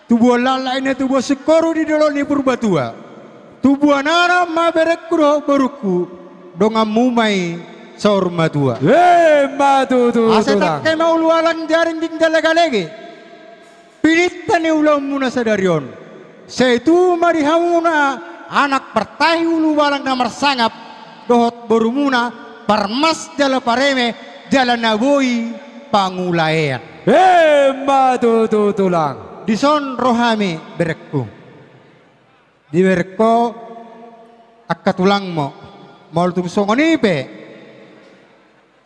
Tubuh lalainnya tubuh sekoru di dolo ni purbatua. Tubuh nara ma berekku baruku dongam mumai sorma tua. Matu tu. Asetak kay mau lualang jaring ding dalagalege. Pilitan ni ulam muna sadarion. Seitu marihamuna anak pertahi ulu walang namar sangap dohot borumuna parmas jala pareme jala naboi pangulayan. Matu tulang. dison rohami berekku. Di berekko akka tulangmo. Moltung songoni pe.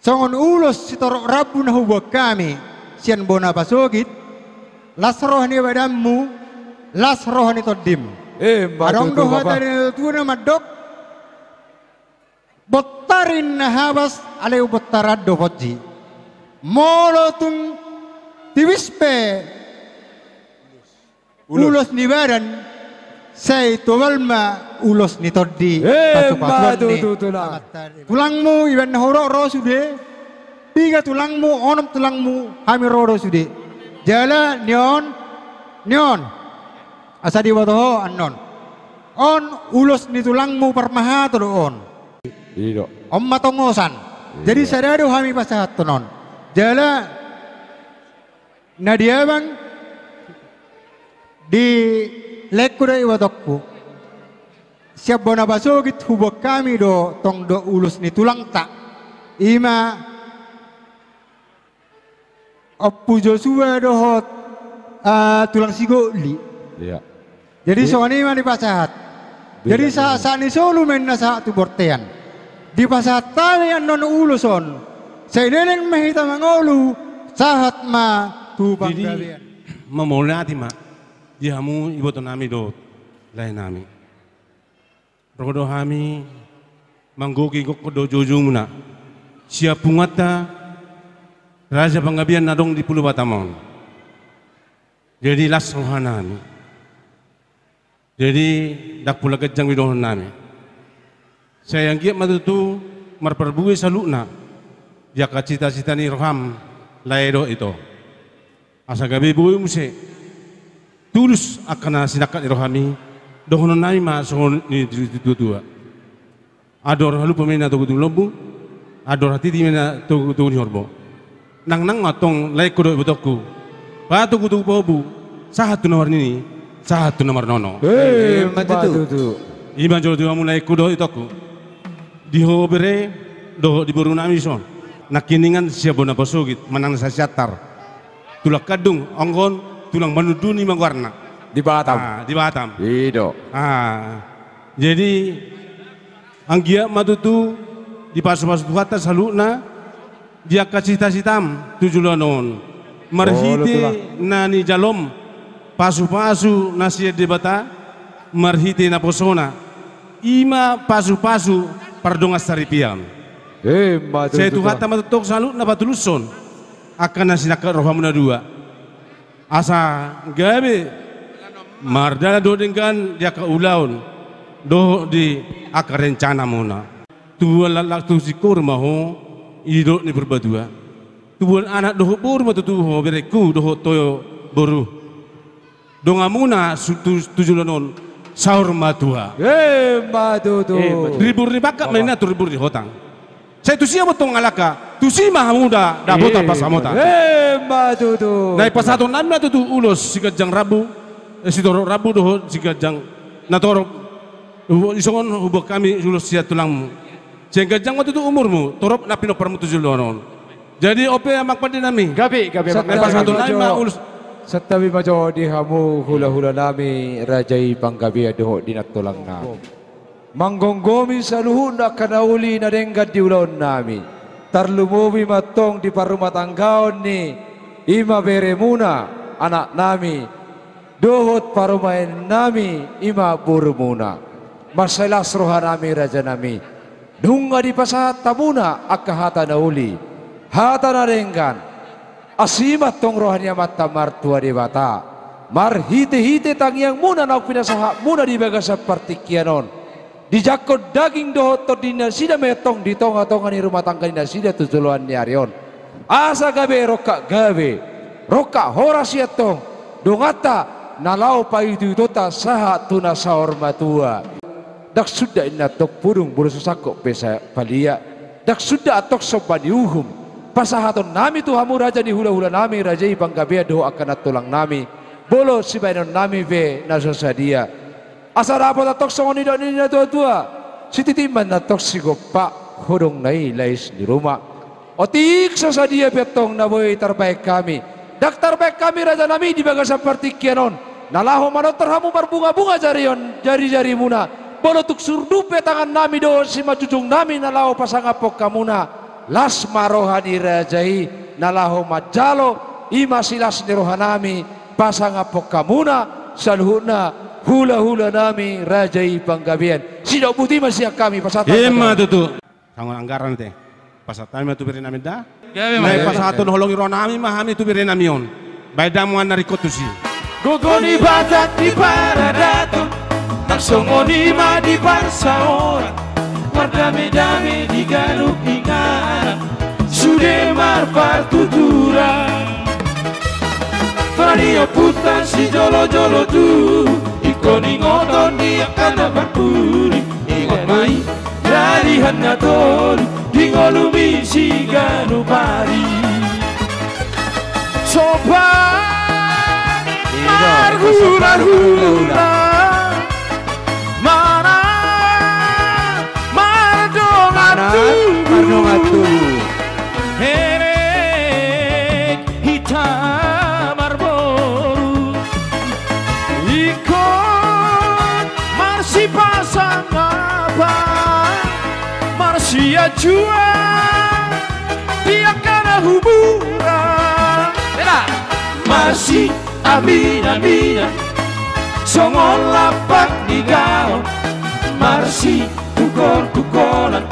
Songon ulos sitorok rabu na hubog kami. Sian bona pasogit. Las rohani badammu. Las rohani todim. Adong doha tadi tuuna madok. Bottarin na habas aleu bottarad do hoji. Molotung tiwispe ulos ni badan say towalma ulos ni toddi tulangmu iban horo ro sude tiga tulangmu onom tulangmu hami ro sude jala nyon asadi watoho anon on ulos ni tulangmu permaha to on om matongosan jadi sadado hami pasahat tonon jala Nadia bang di lekure iwadokku siap bona basogit hubok kami do tong do ulus ni tulang tak ima oppu Joshua do hot tulang sigoli iya jadi soani mani pasahat jadi saat ni solu menna saat tu bortean di pasahat tali non uluson saya neneng mahita mangolu sahat ma Jadi memulai mak dia hamu ibu tu nami do lain nami. Rodo hami manggoki kok do jojo muna. Siap pungata raja penggabian nadong di Pulau Batamon. Jadi las rohanami. Jadi dak pula kejang widohon nami. Saya yang giat matu tu marperbui salukna. Jaka cita-cita ni roham laido itu. Asa gabi buui muse tulus akan sinakat irohami dohonon nami ma songon ni dua ador halu pemena to gudung lombu ador hati di mena to ni horbo nang matong lai kodo botokku batu gudung bobu sahatu nomor ini sahatu nomor nono matu iman jolo dua mulai kodo itoku di hobere do di boru nami son nakiningan siap bona posogit manang sasiatar tulang kadung, onggon, tulang manuduni mangwarna di Batam. Di Batam. Ido. Jadi anggia matutu di pasu-pasu kata saluna dia kacita-citam tujuanon. Marhite nani jalom pasu-pasu nasi di bata marhite na posona ima pasu-pasu pardongas taripian. Saya tu kata matutok saluna patuluson. Akan nasinaka rohamuna dua asa gabe mardana do dengan dia ke ulaun do di akar rencana muna tuan lalak tu sikur maho idok ni berbadua tuan anak doh bur matu tuho bereku doh toyo boru do ngamuna tujulonon sahur matua matu tu ribur ni bakak maina tu ribur di hotang saya tu siapa tong alaka tu si maha muda dabota pasamota matu tu naik pasatu nan matu tu ulos sikajang rabu si torok rabu doh sikajang natorok isongon hubok kami ulos sia tulangmu sikajang matu tu umurmu torok napino permu tujuh lonon jadi ope amak padi nami gabi naik pasatu nan ma ulus setabi majo di hamu hula-hula nami rajai panggabi adoh dinat tulang nami manggonggomi saluhuna kanauli na denggat di ulaun nami tarlumuwi matong di parumah tanggaon ni ima beremuna anak nami dohot parumain nami ima burumuna masalah roha nami raja nami dunga di pasahat tamuna akka hata nauli hata na denggan asimat tong rohanya mata martua di bata marhite-hite tangyang muna na pinasaha muna di bagasa partikianon di jakot daging dohot dina sida metong di tonga-tonga ni rumah tangga dina sida tujuluan ni arion asa gabe roka horas yatong dongata nalau paitu tota saha tuna saor matua dak sudah ina tok purung bulu susako pesa palia dak sudah atok sobani uhum pasahaton nami tu hamu raja di hula-hula nami rajai panggabe do akan tulang nami bolo sibainon nami be nasosadia asal apa tatok songon tidak ni tua-tua si titiman natok si gopa hodong nai lais di rumah otik sasadia petong na boy terbaik kami Daktar baik kami Raja Nami di baga seperti kianon. Nalaho manot terhamu berbunga-bunga jarion jari-jari muna. Bolotuk surdupe tangan nami do si majujung nami nalaho pasangapok kamuna. Las maroha dirajai nalaho majalo ima silas niroha nami pasangapok kamuna saluhuna hula-hula nami rajai panggabian. Sido buti masih kami pasatan. Ima tutu. Sangon anggaran teh. Pasatan mah tu beri nami dah. Nai pasatun holongi ronami mah kami tu beri nami on. Baidamuan narikotusi. Gogoni batak di paradato, taksongoni ma di parsaora, mardame-dame di galuk ingara, sude marpar tutura. Pradio putan si jolo-jolo tu, ikoni ngoton dia kana berpuri, ingat mai dari hanatolu, di ngolumi si ganu pari. Sobat Marhula Mana Mardongatu Herek hitam arboru Ikon marsi pasang apa Marsia jua Dia kena hubungan Marsi Amina Songol lapak di gaon Marsi tukor-tukolan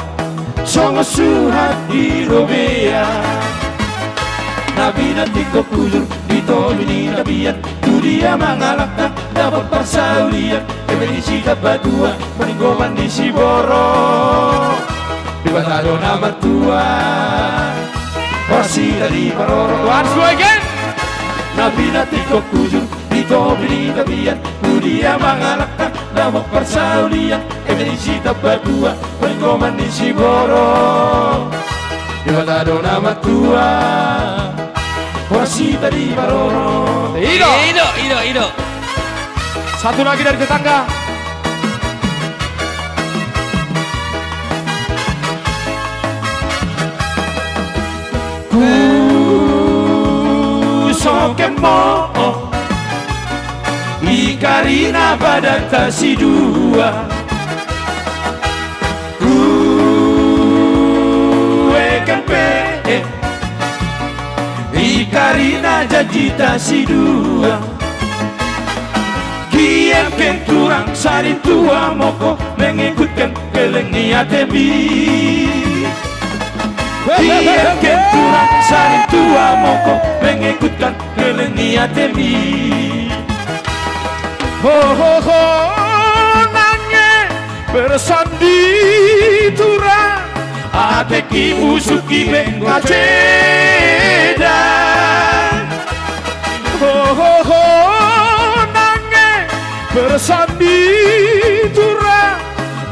Songo suhat di robea Nabi nanti kau kulur di tolini nabian Tu dia mangalakkan dapat persaulian Ebenisi dapat dua meninggoman di Siboro Dibatado nama tua Masih dari Paroro Once more again Nabi nanti kau kujur di tobili tabian Kudia mangalakkan nama persaulian Ebenisi dapat dua peninggoman di Siboro Dibatado nama tua Masih dari Paroro Ido Satu lagi dari tetangga Sokemo Ikarina pada tasi dua Kuekan pe Ikarina janji tasi dua Kian kenturang sari tua moko Mengikutkan kelengia tebi Kian kenturang sari tua moko Mengikutkan kelengia tebi Ho nange bersandi tura Ateki musuki bengkaceda Ho nange bersandi tura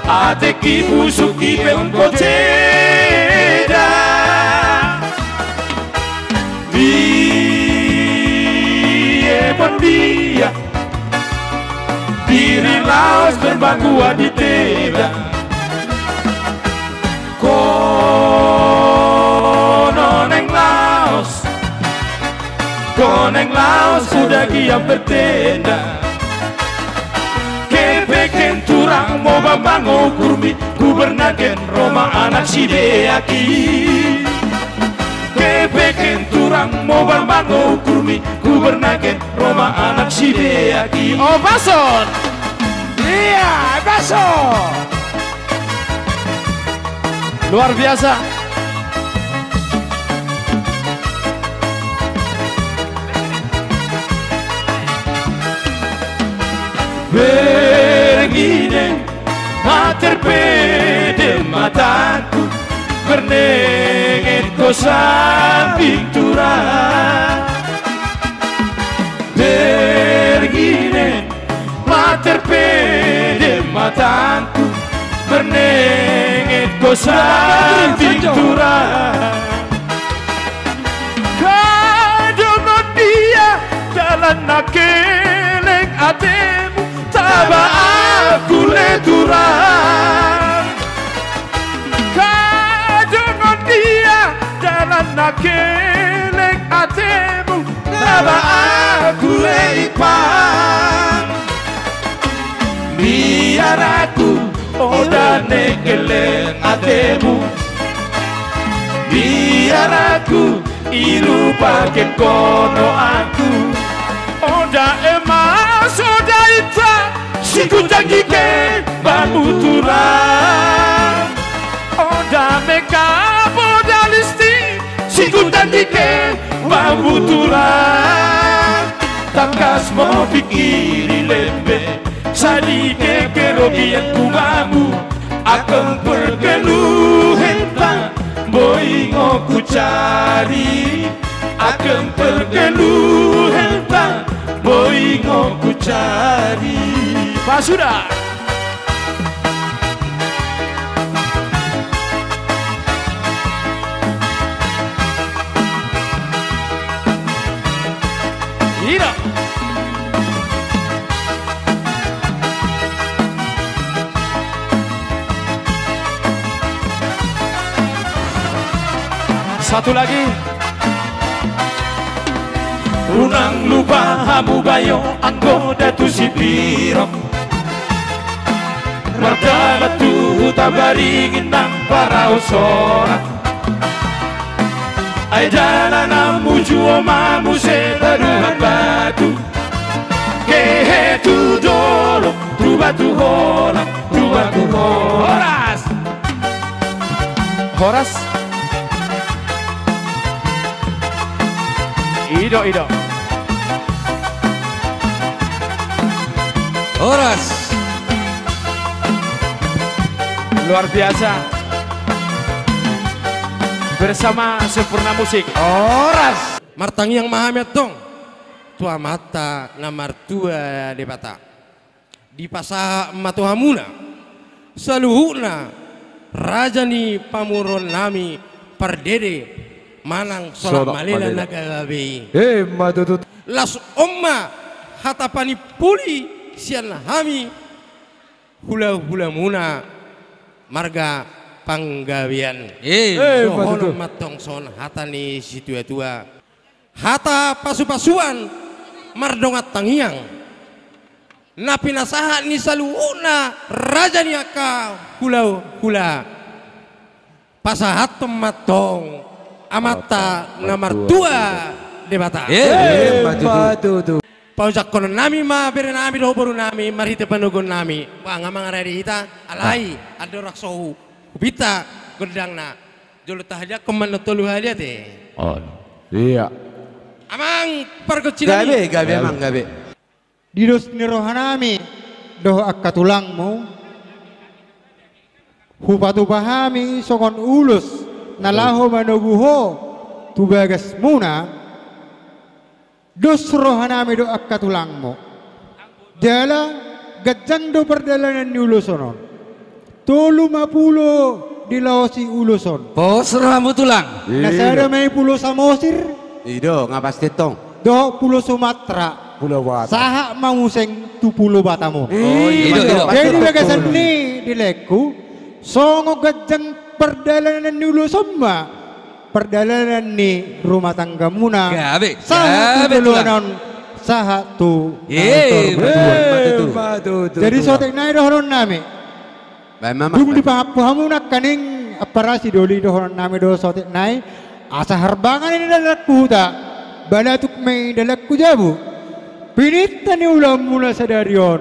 Ateki musuki bengkaceda Dia diri laos berbangua di tenda Kononeng laos sudah kiam bertenda Kepeken turang mau bambango kurmi Kubernagen Roma anak sideaki Kepeken turang mau bambango kurmi Kubernagen Roma anak sideaki Oh Bason Iya Bason luar biasa Begini mater pede mataku Bernengit ko samping turang Begini mater pede mataku Bernengit ko samping turang Kadang dia jalan nakeleng atemu Taba aku leturan Kadang dia jalan nakeleng atemu ipang biar aku udah nekeleng atemu biar aku ilupakan kono aku udah emas udah ita siku janjikan bambu tulang udah makeup udah listrik siku janjikan bambu tulang takas mau pikiri lembe sadike kerogian kumamu akan perkeluh hentang boingo ku cari akan perkeluh hentang boingo ku cari Pak Sudah Ira satu lagi unang lupa hamu bayo anggoda tu si pirok Mardala tu tabaringin ng parao sorak ay dala na muju o mamu se taruhan batu kehe tu dolo tu batu horak tu batu horas horas Ido Horas luar biasa bersama Sempurna Musik Horas Martangi yang Mahamet dong tua mata namar tua di bata di pasaha matuhamuna saluhuna raja ni pamuron nami pardede manang solat malela nagagabi madudut las omma hatapani puli sian hami hula muna marga panggawian dohono matong son hatani situa hata pasu-pasuan mardongat tangiang napinasaha ni saluuna raja ni aka hula pasahat matong amata nomor 2 di bata. Paujak kono nami ma bere nami do boru nami marite panugon nami. Wang amang arari hita alai adorak sohu. Ubita godang na. Jolo tahajak keman tolu halia te. Oh. Iya. Amang pergocilan. Gabe amang gabe. Didos ni rohanami doh akatulangmu. Hupatu pahami sokon ulus nalaho manoguho tubagas muna dos rohanami do akatulangmo jala gajang do perdalanan ni ulusonon tolu mapulo di laosi uluson bos rohamu tulang nasada may pulo samosir ido ngapasti tong do pulo Sumatera pulau Batam saha manguseng tu pulo Batamo jadi bagasan ni dileku songo gajang perdalanan dulu semua perdalanan ni rumah tangga muna satu jadi sotek naik dohonon nami dung di pahamuna kaning aparasi doli dohonon nami do sotek naik asa harbangan ini dalakku tak balatuk may dalakku jabu pinita ni ulam muna sadarion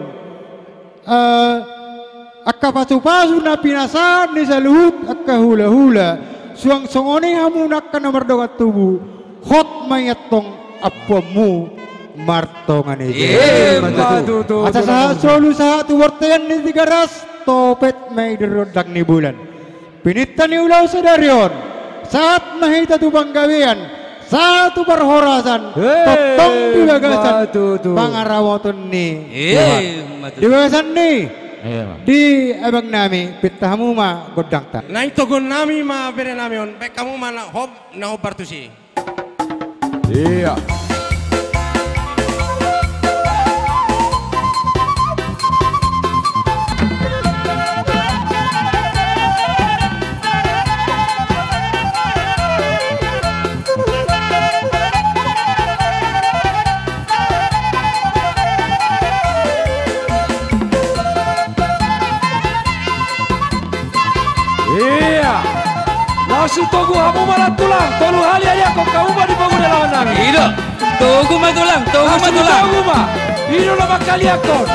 akka pasu-pasu na pinasan ni saluhut akka hula-hula suang songone hamu nakka nomor dogat tubuh hot mayatong apamu martongan ije asa saha solu saha tu wortean ni tigaras topet may derodak ni bulan pinita ni ulaw sadarion saat mahita tu panggawian satu perhorasan totong dibagasan pangarawaton ni dibagasan ni di abang nami pitahamu ma godang ta naik togon nami ma bere nami on baik kamu mana hob na hob partusi iya langsung togu hamu malah tulang tolu hali aja kok kamu mah di bangun lawan nami Ido togu mah tulang togu mah Ido lama kali akon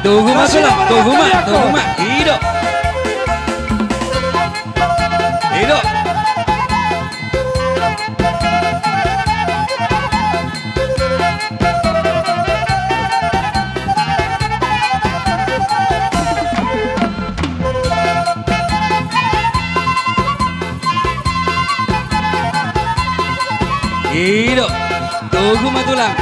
Togu mah, Ido. Ido, togu mah tulang.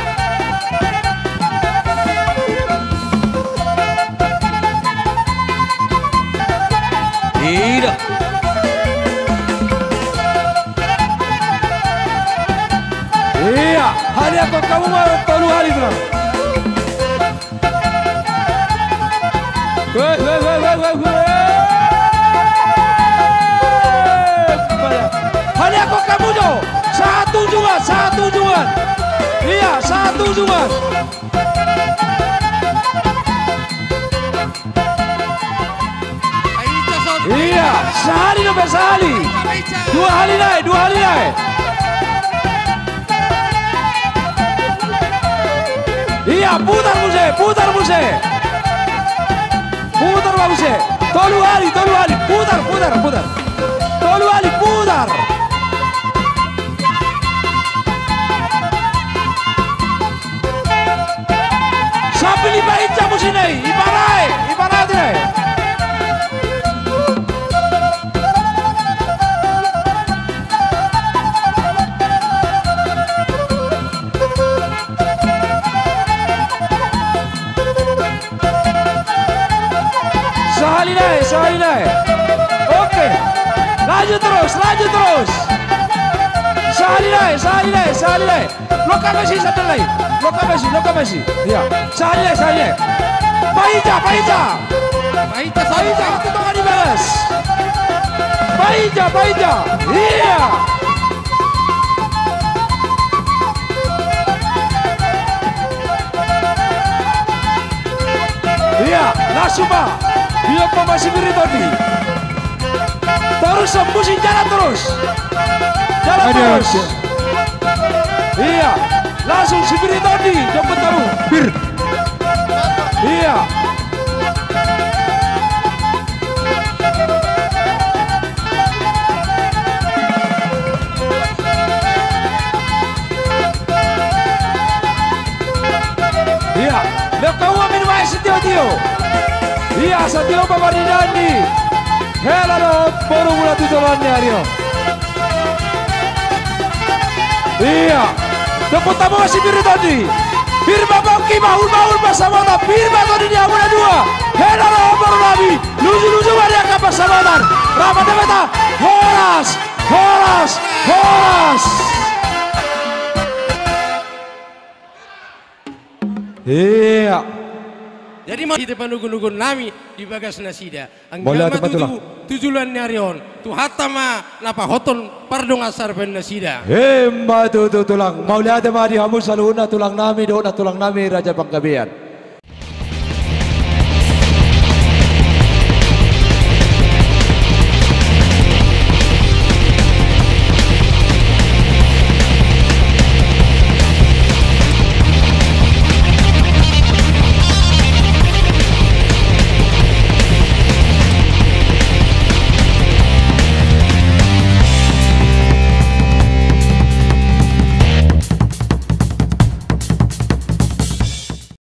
Ido. Iya, hari aku kamu mau tolu hari tulang. Hari aku kamu jo, satu jungan. Iya, satu jungan. Iya, sehari sampai sehari. Dua hari naik. Iya, putar muse. Putar muse. Tolu hari. Putar. Tolu hari, putar. Sampai lima inca musi naik. Ibarai naik. Sehari naik. Oke. Lanjut terus. Sehari naik. Loka Messi satu lagi. Loka Messi. Iya. Sehari naik. Paija. Itu tangan dibalas. Paija. Iya. Iya, langsung Pak. Dia masih beri tadi. Terus sembusin jalan terus. Iya, langsung si beri tadi. Jemput taruh. Iya. Iya, lo kau ambil baik Setio. Iya, Setio Pamarinandi. Helalo, baru mulai tutulannya Aryo. Iya, tepuk tamu masih biru tadi. Birma Bangki Mahul bersama Birma tadi di Amuna 2. Helalo, baru nabi. Lucu banyak kapal samatan. Rapat Demeta, Horas. Iya. Jadi di depan nugun nami di bagas nasida. Boleh Anggama tutulah. tujulan nyarion. Tu hatama napa hoton pardong asar pen nasida. Mbak tulang. Mau lihat mah di hamu saluna tulang nami Raja Panggabean.